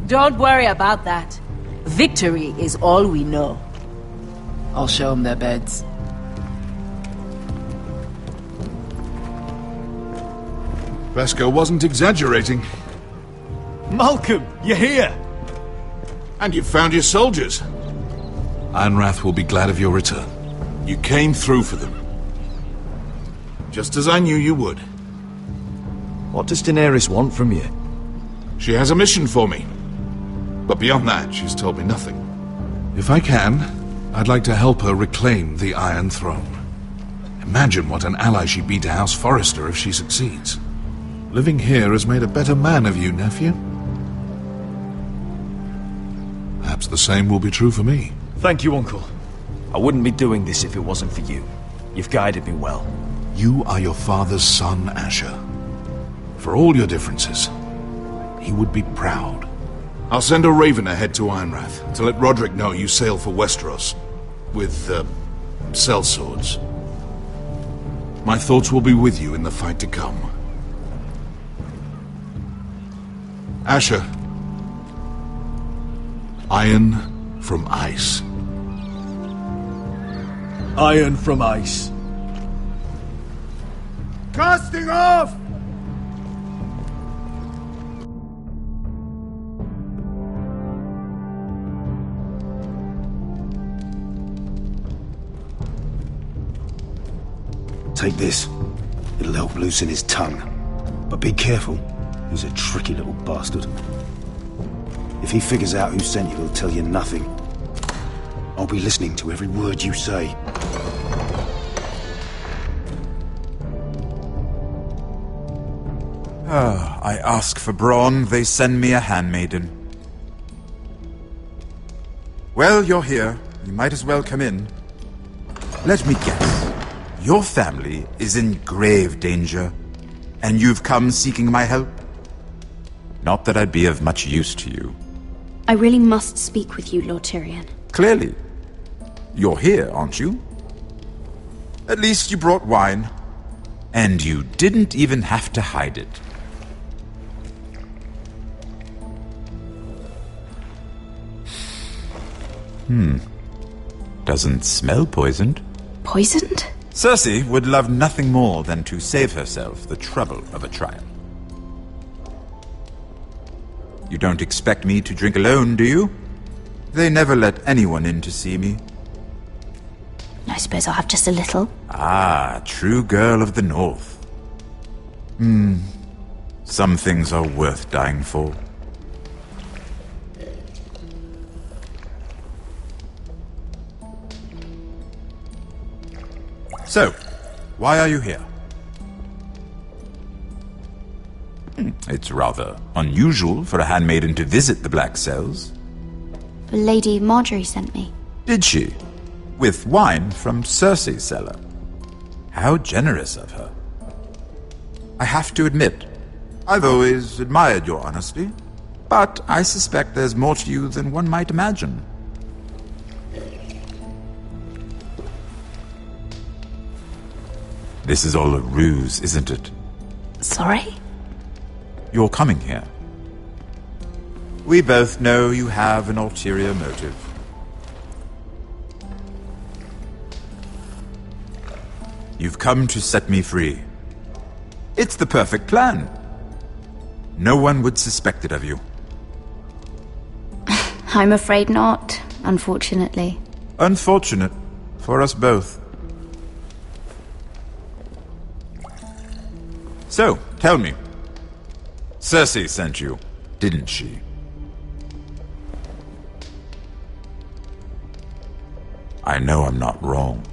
Don't worry about that. Victory is all we know. I'll show them their beds. Vesco wasn't exaggerating. Malcolm, you're here! And you've found your soldiers. Ironrath will be glad of your return. You came through for them. Just as I knew you would. What does Daenerys want from you? She has a mission for me. But beyond that, she's told me nothing. If I can, I'd like to help her reclaim the Iron Throne. Imagine what an ally she'd be to House Forrester if she succeeds. Living here has made a better man of you, nephew. Perhaps the same will be true for me. Thank you, Uncle. I wouldn't be doing this if it wasn't for you. You've guided me well. You are your father's son, Asher. For all your differences, he would be proud. I'll send a raven ahead to Ironrath to let Roderick know you sail for Westeros with, sellswords. My thoughts will be with you in the fight to come. Asher. Iron from ice. Iron from ice. Casting off! Take this. It'll help loosen his tongue. But be careful. He's a tricky little bastard. If he figures out who sent you, he'll tell you nothing. I'll be listening to every word you say. I ask for brawn, they send me a handmaiden. Well, you're here. You might as well come in. Let me guess. Your family is in grave danger, and you've come seeking my help? Not that I'd be of much use to you. I really must speak with you, Lord Tyrion. Clearly. You're here, aren't you? At least you brought wine. And you didn't even have to hide it. Doesn't smell poisoned. Poisoned? Cersei would love nothing more than to save herself the trouble of a trial. You don't expect me to drink alone, do you? They never let anyone in to see me. I suppose I'll have just a little. Ah, true girl of the North. Some things are worth dying for. So, why are you here? It's rather unusual for a handmaiden to visit the Black Cells. Lady Marjorie sent me. Did she? With wine from Cersei's cellar. How generous of her. I have to admit, I've always admired your honesty, but I suspect there's more to you than one might imagine. This is all a ruse, isn't it? Sorry? You're coming here. We both know you have an ulterior motive. You've come to set me free. It's the perfect plan. No one would suspect it of you. I'm afraid not, unfortunately. Unfortunate for us both. So, tell me. Cersei sent you, didn't she? I know I'm not wrong.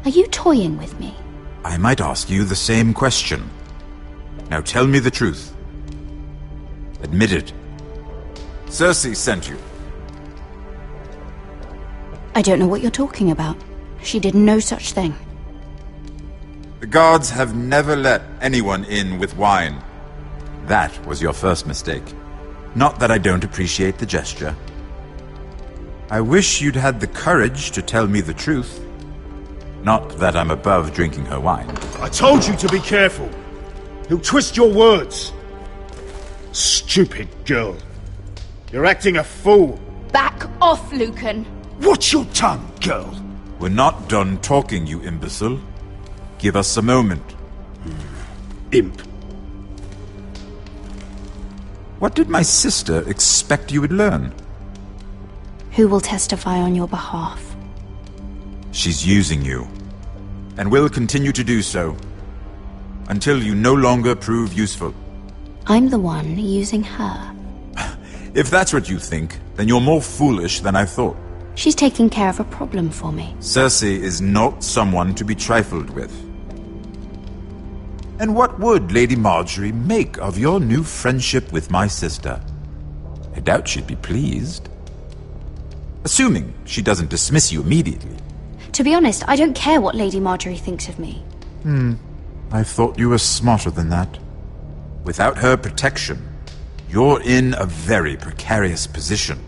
Are you toying with me? I might ask you the same question. Now tell me the truth. Admit it. Cersei sent you. I don't know what you're talking about. She did no such thing. The guards have never let anyone in with wine. That was your first mistake. Not that I don't appreciate the gesture. I wish you'd had the courage to tell me the truth. Not that I'm above drinking her wine. I told you to be careful. He'll twist your words. Stupid girl. You're acting a fool. Back off, Lucan. Watch your tongue, girl. We're not done talking, you imbecile. Give us a moment. Imp. What did my sister expect you would learn? Who will testify on your behalf? She's using you, and will continue to do so, until you no longer prove useful. I'm the one using her. If that's what you think, then you're more foolish than I thought. She's taking care of a problem for me. Cersei is not someone to be trifled with. And what would Lady Marjorie make of your new friendship with my sister? I doubt she'd be pleased. Assuming she doesn't dismiss you immediately. To be honest, I don't care what Lady Marjorie thinks of me. I thought you were smarter than that. Without her protection, you're in a very precarious position.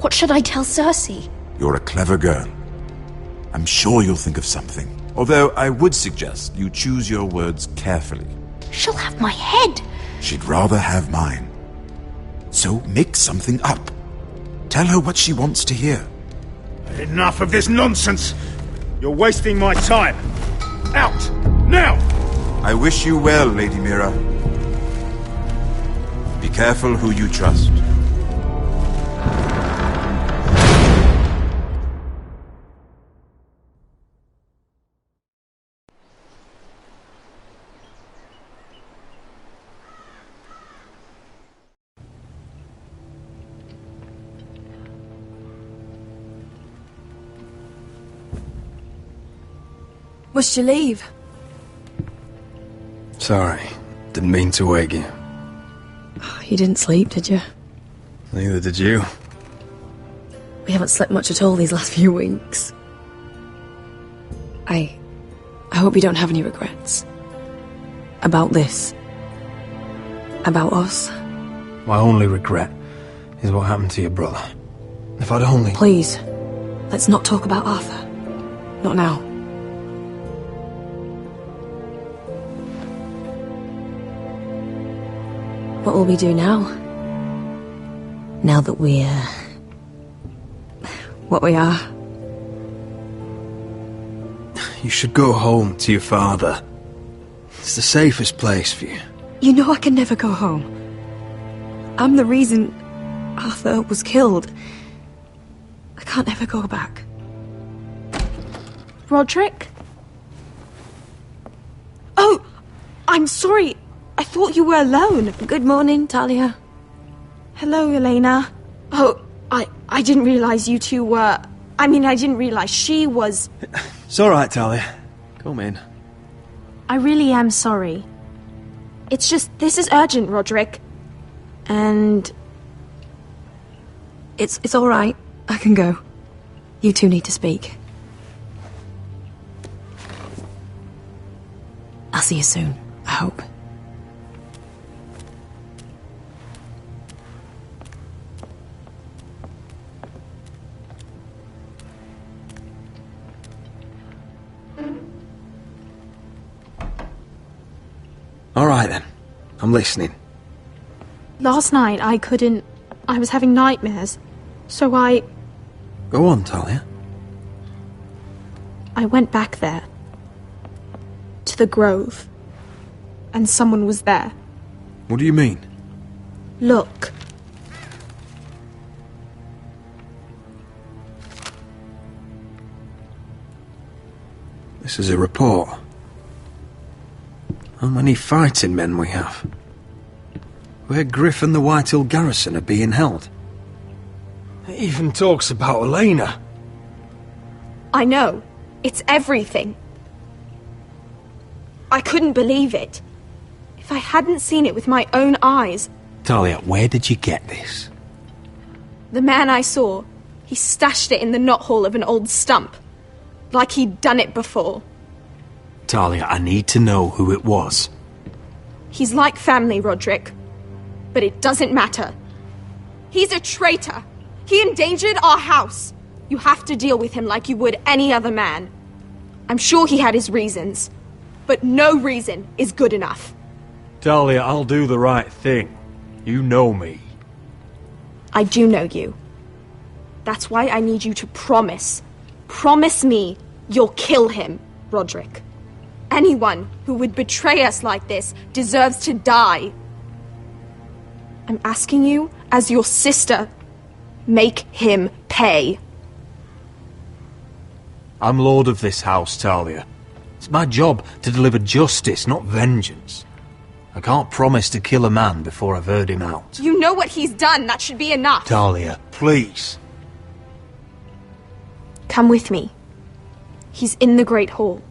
What should I tell Cersei? You're a clever girl. I'm sure you'll think of something. Although I would suggest you choose your words carefully. She'll have my head. She'd rather have mine. So make something up. Tell her what she wants to hear. Enough of this nonsense. You're wasting my time. Out! Now! I wish you well, Lady Mira. Be careful who you trust. Must you leave? Sorry. Didn't mean to wake you. You didn't sleep, did you? Neither did you. We haven't slept much at all these last few weeks. I hope you don't have any regrets. About this. About us. My only regret is what happened to your brother. If I'd only... Please, let's not talk about Arthur. Not now. What will we do now? Now that we're... what we are? You should go home to your father. It's the safest place for you. You know I can never go home. I'm the reason Arthur was killed. I can't ever go back. Roderick? Oh! I'm sorry. I thought you were alone. Good morning, Talia. Hello, Elena. Oh, I I didn't realize you two were... I didn't realize she was... It's alright, Talia. Come in. I really am sorry. It's just, this is urgent, Roderick. And... It's alright. I can go. You two need to speak. I'll see you soon, I hope. Alright then. I'm listening. Last night I couldn't... I was having nightmares. So I Go on, Talia. went back there. To the grove. And someone was there. What do you mean? Look. This is a report. How many fighting men we have? Where Griff and the Whitehill garrison are being held. It even talks about Elena. I know. It's everything. I couldn't believe it. If I hadn't seen it with my own eyes... Talia, where did you get this? The man I saw, he stashed it in the knothole of an old stump. Like he'd done it before. Talia, I need to know who it was. He's like family, Roderick. But it doesn't matter. He's a traitor. He endangered our house. You have to deal with him like you would any other man. I'm sure he had his reasons. But no reason is good enough. Talia, I'll do the right thing. You know me. I do know you. That's why I need you to promise. Promise me you'll kill him, Roderick. Anyone who would betray us like this deserves to die. I'm asking you, as your sister, make him pay. I'm lord of this house, Talia. It's my job to deliver justice, not vengeance. I can't promise to kill a man before I've heard him out. You know what he's done. That should be enough. Talia, please. Come with me. He's in the Great Hall.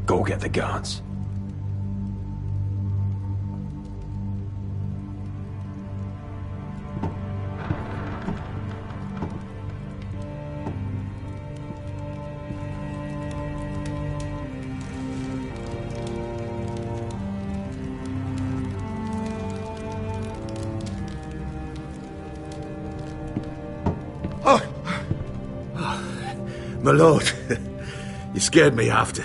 Go get the guards. My lord, you scared me after.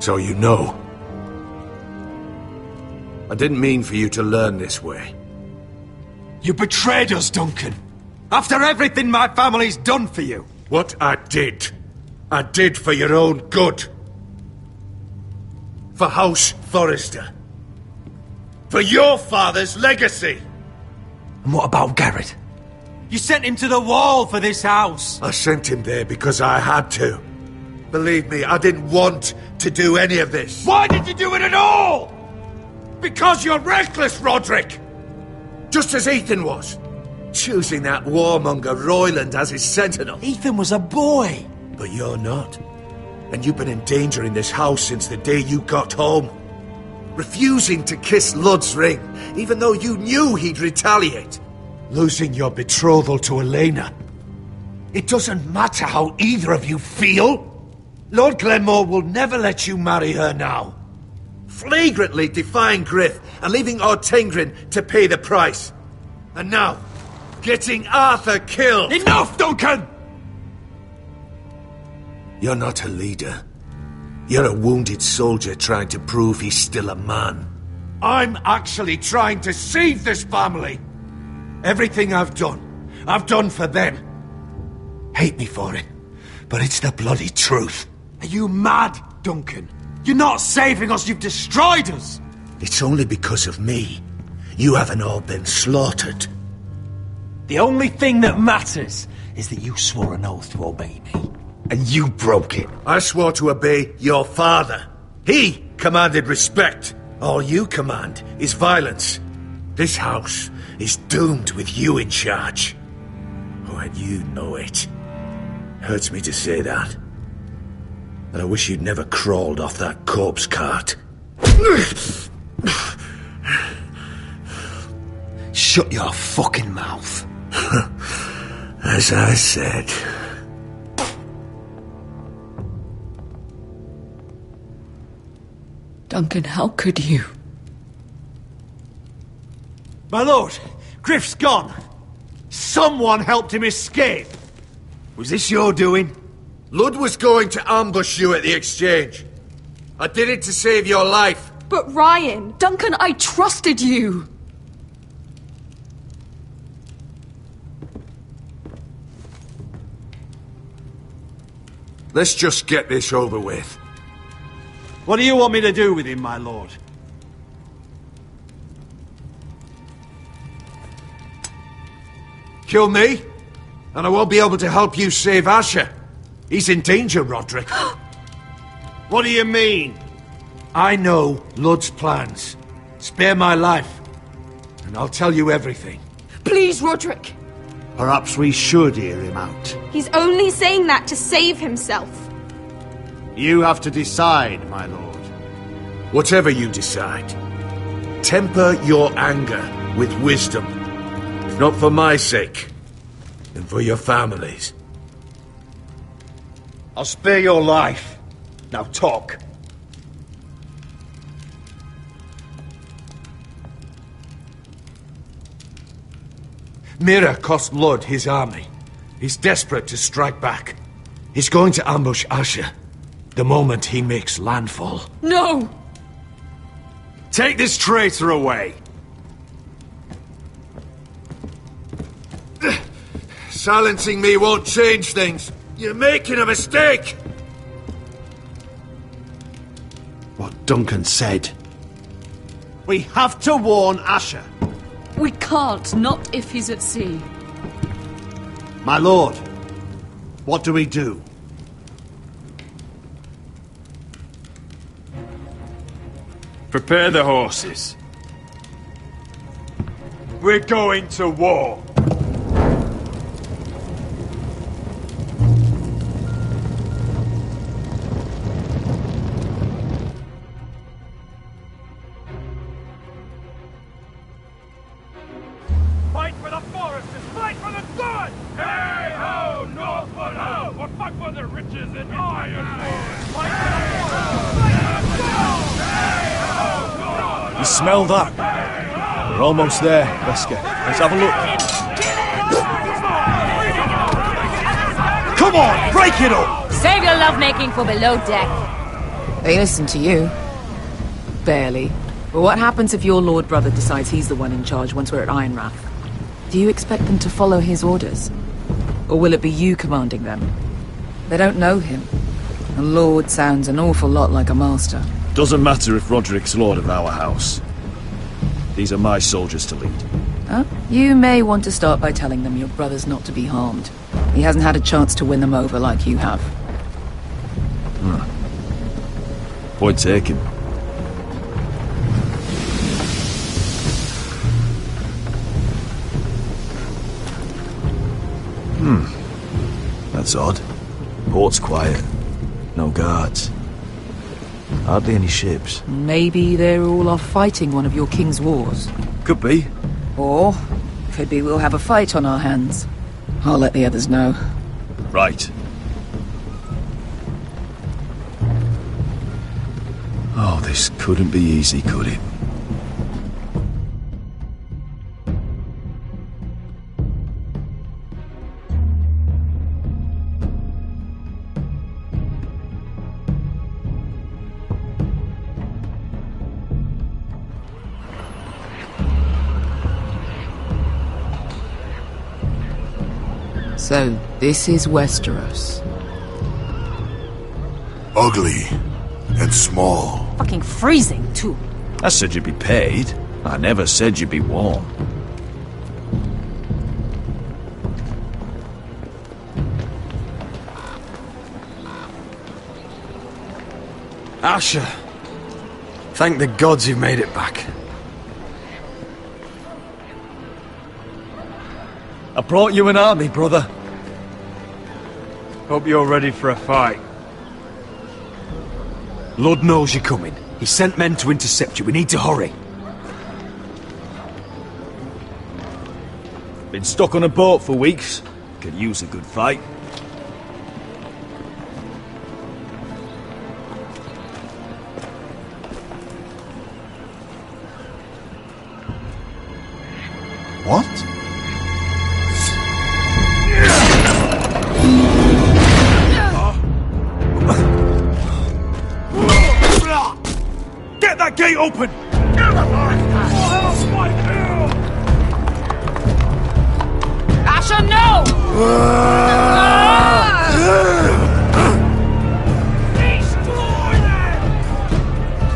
So you know. I didn't mean for you to learn this way. You betrayed us, Duncan. After everything my family's done for you. What I did for your own good. For House Forrester. For your father's legacy. And what about Garrett? You sent him to the wall for this house. I sent him there because I had to. Believe me, I didn't want to do any of this. Why did you do it at all? Because you're reckless, Roderick! Just as Ethan was. Choosing that warmonger Royland as his sentinel. Ethan was a boy. But you're not. And you've been endangering this house since the day you got home. Refusing to kiss Lud's ring, even though you knew he'd retaliate. Losing your betrothal to Elena. It doesn't matter how either of you feel. Lord Glenmore will never let you marry her now. Flagrantly defying Griff and leaving Ortengrin to pay the price. And now, getting Arthur killed. Enough, Duncan! You're not a leader. You're a wounded soldier trying to prove he's still a man. I'm actually trying to save this family. Everything I've done for them. Hate me for it, but it's the bloody truth. Are you mad, Duncan? You're not saving us, you've destroyed us! It's only because of me. You haven't all been slaughtered. The only thing that matters is that you swore an oath to obey me. And you broke it. I swore to obey your father. He commanded respect. All you command is violence. This house is doomed with you in charge. Oh, and you know it. Hurts me to say that. But I wish you'd never crawled off that corpse cart. Shut your fucking mouth. As I said. Duncan, how could you? My lord, Griff's gone. Someone helped him escape. Was this your doing? Ludd was going to ambush you at the exchange. I did it to save your life. But Ryan... Duncan, I trusted you! Let's just get this over with. What do you want me to do with him, my lord? Kill me, and I won't be able to help you save Asher. He's in danger, Roderick. What do you mean? I know Ludd's plans. Spare my life, and I'll tell you everything. Please, Roderick! Perhaps we should hear him out. He's only saying that to save himself. You have to decide, my lord. Whatever you decide, temper your anger with wisdom. If not for my sake, then for your family's. I'll spare your life. Now talk. Mira cost Ludd his army. He's desperate to strike back. He's going to ambush Asher the moment he makes landfall. No! Take this traitor away! Silencing me won't change things. You're making a mistake! What Duncan said. We have to warn Asher. We can't, not if he's at sea. My lord, what do we do? Prepare the horses. We're going to war. Fight for the foresters! Fight for the sword! Hey ho, Northwood ho! Or fight for the riches in Ironwood! Fight for the foresters! Fight for the sword! Hey ho, Northwood! You smell that? We're almost there, Wesker. Let's have a look. Come on, break it up! Save your lovemaking for below deck. They listen to you. Barely. But what happens if your lord brother decides he's the one in charge once we're at Ironrath? Do you expect them to follow his orders? Or will it be you commanding them? They don't know him. A lord sounds an awful lot like a master. Doesn't matter if Roderick's lord of our house. These are my soldiers to lead. Huh? You may want to start by telling them your brother's not to be harmed. He hasn't had a chance to win them over like you have. Point taken. That's odd. Port's quiet. No guards. Hardly any ships. Maybe they're all off fighting one of your king's wars. Could be. Or could be we'll have a fight on our hands. I'll let the others know. Right. Oh, this couldn't be easy, could it? So, this is Westeros. Ugly and small. Fucking freezing, too. I said you'd be paid. I never said you'd be warm. Asher, thank the gods you've made it back. I brought you an army, brother. Hope you're ready for a fight. Lord knows you're coming. He sent men to intercept you. We need to hurry. Been stuck on a boat for weeks. Could use a good fight. What? Get that gate open! Asher, no!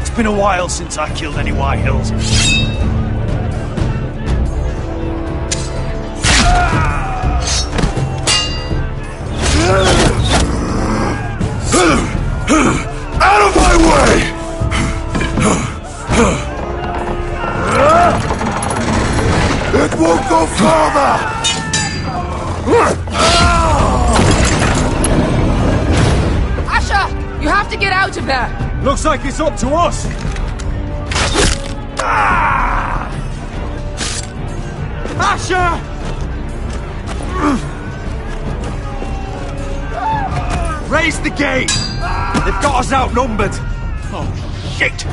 It's been a while since I killed any White Hills. Out of my way! It won't go further! Asher, you have to get out of there! Looks like it's up to us! Asher! Raise the gate! They've got us outnumbered! Oh, shit!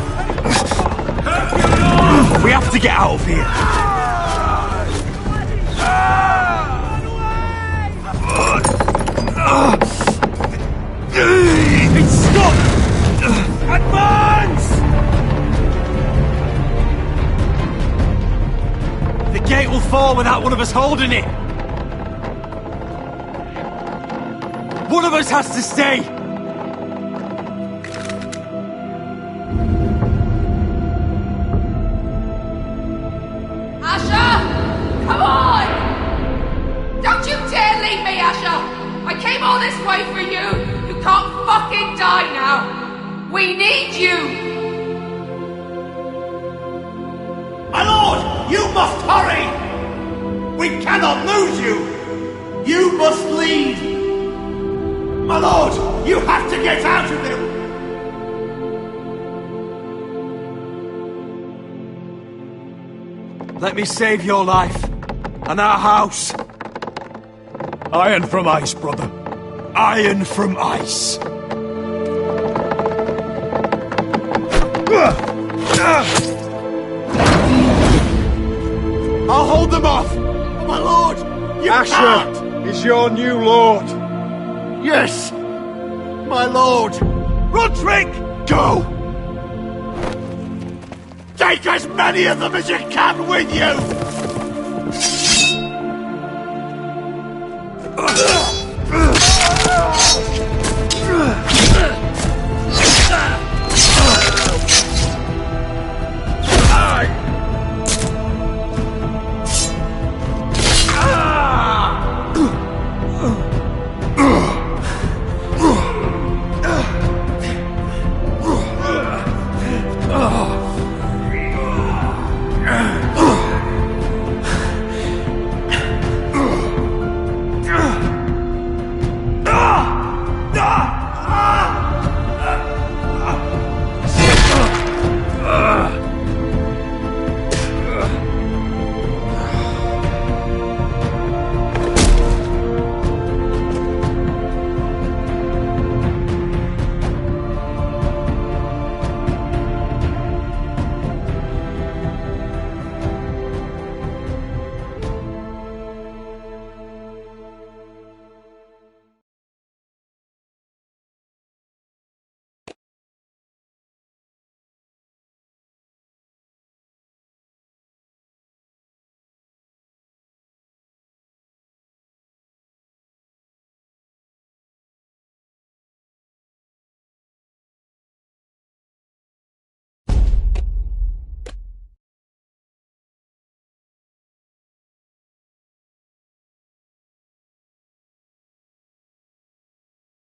We have to get out of here! It's stuck! Advance! The gate will fall without one of us holding it! One of us has to stay! Asher! Come on! Don't you dare leave me, Asher! I came all this way for you! You can't fucking die now! We need you! My lord! You must hurry! We cannot lose you! You must lead! My lord! You have to get out of here! Let me save your life. And our house. Iron from ice, brother. Iron from ice. I'll hold them off! Oh, my lord! You Asher can't! is your new lord. Yes! My lord! Roderick! Go! Take as many of them as you can with you!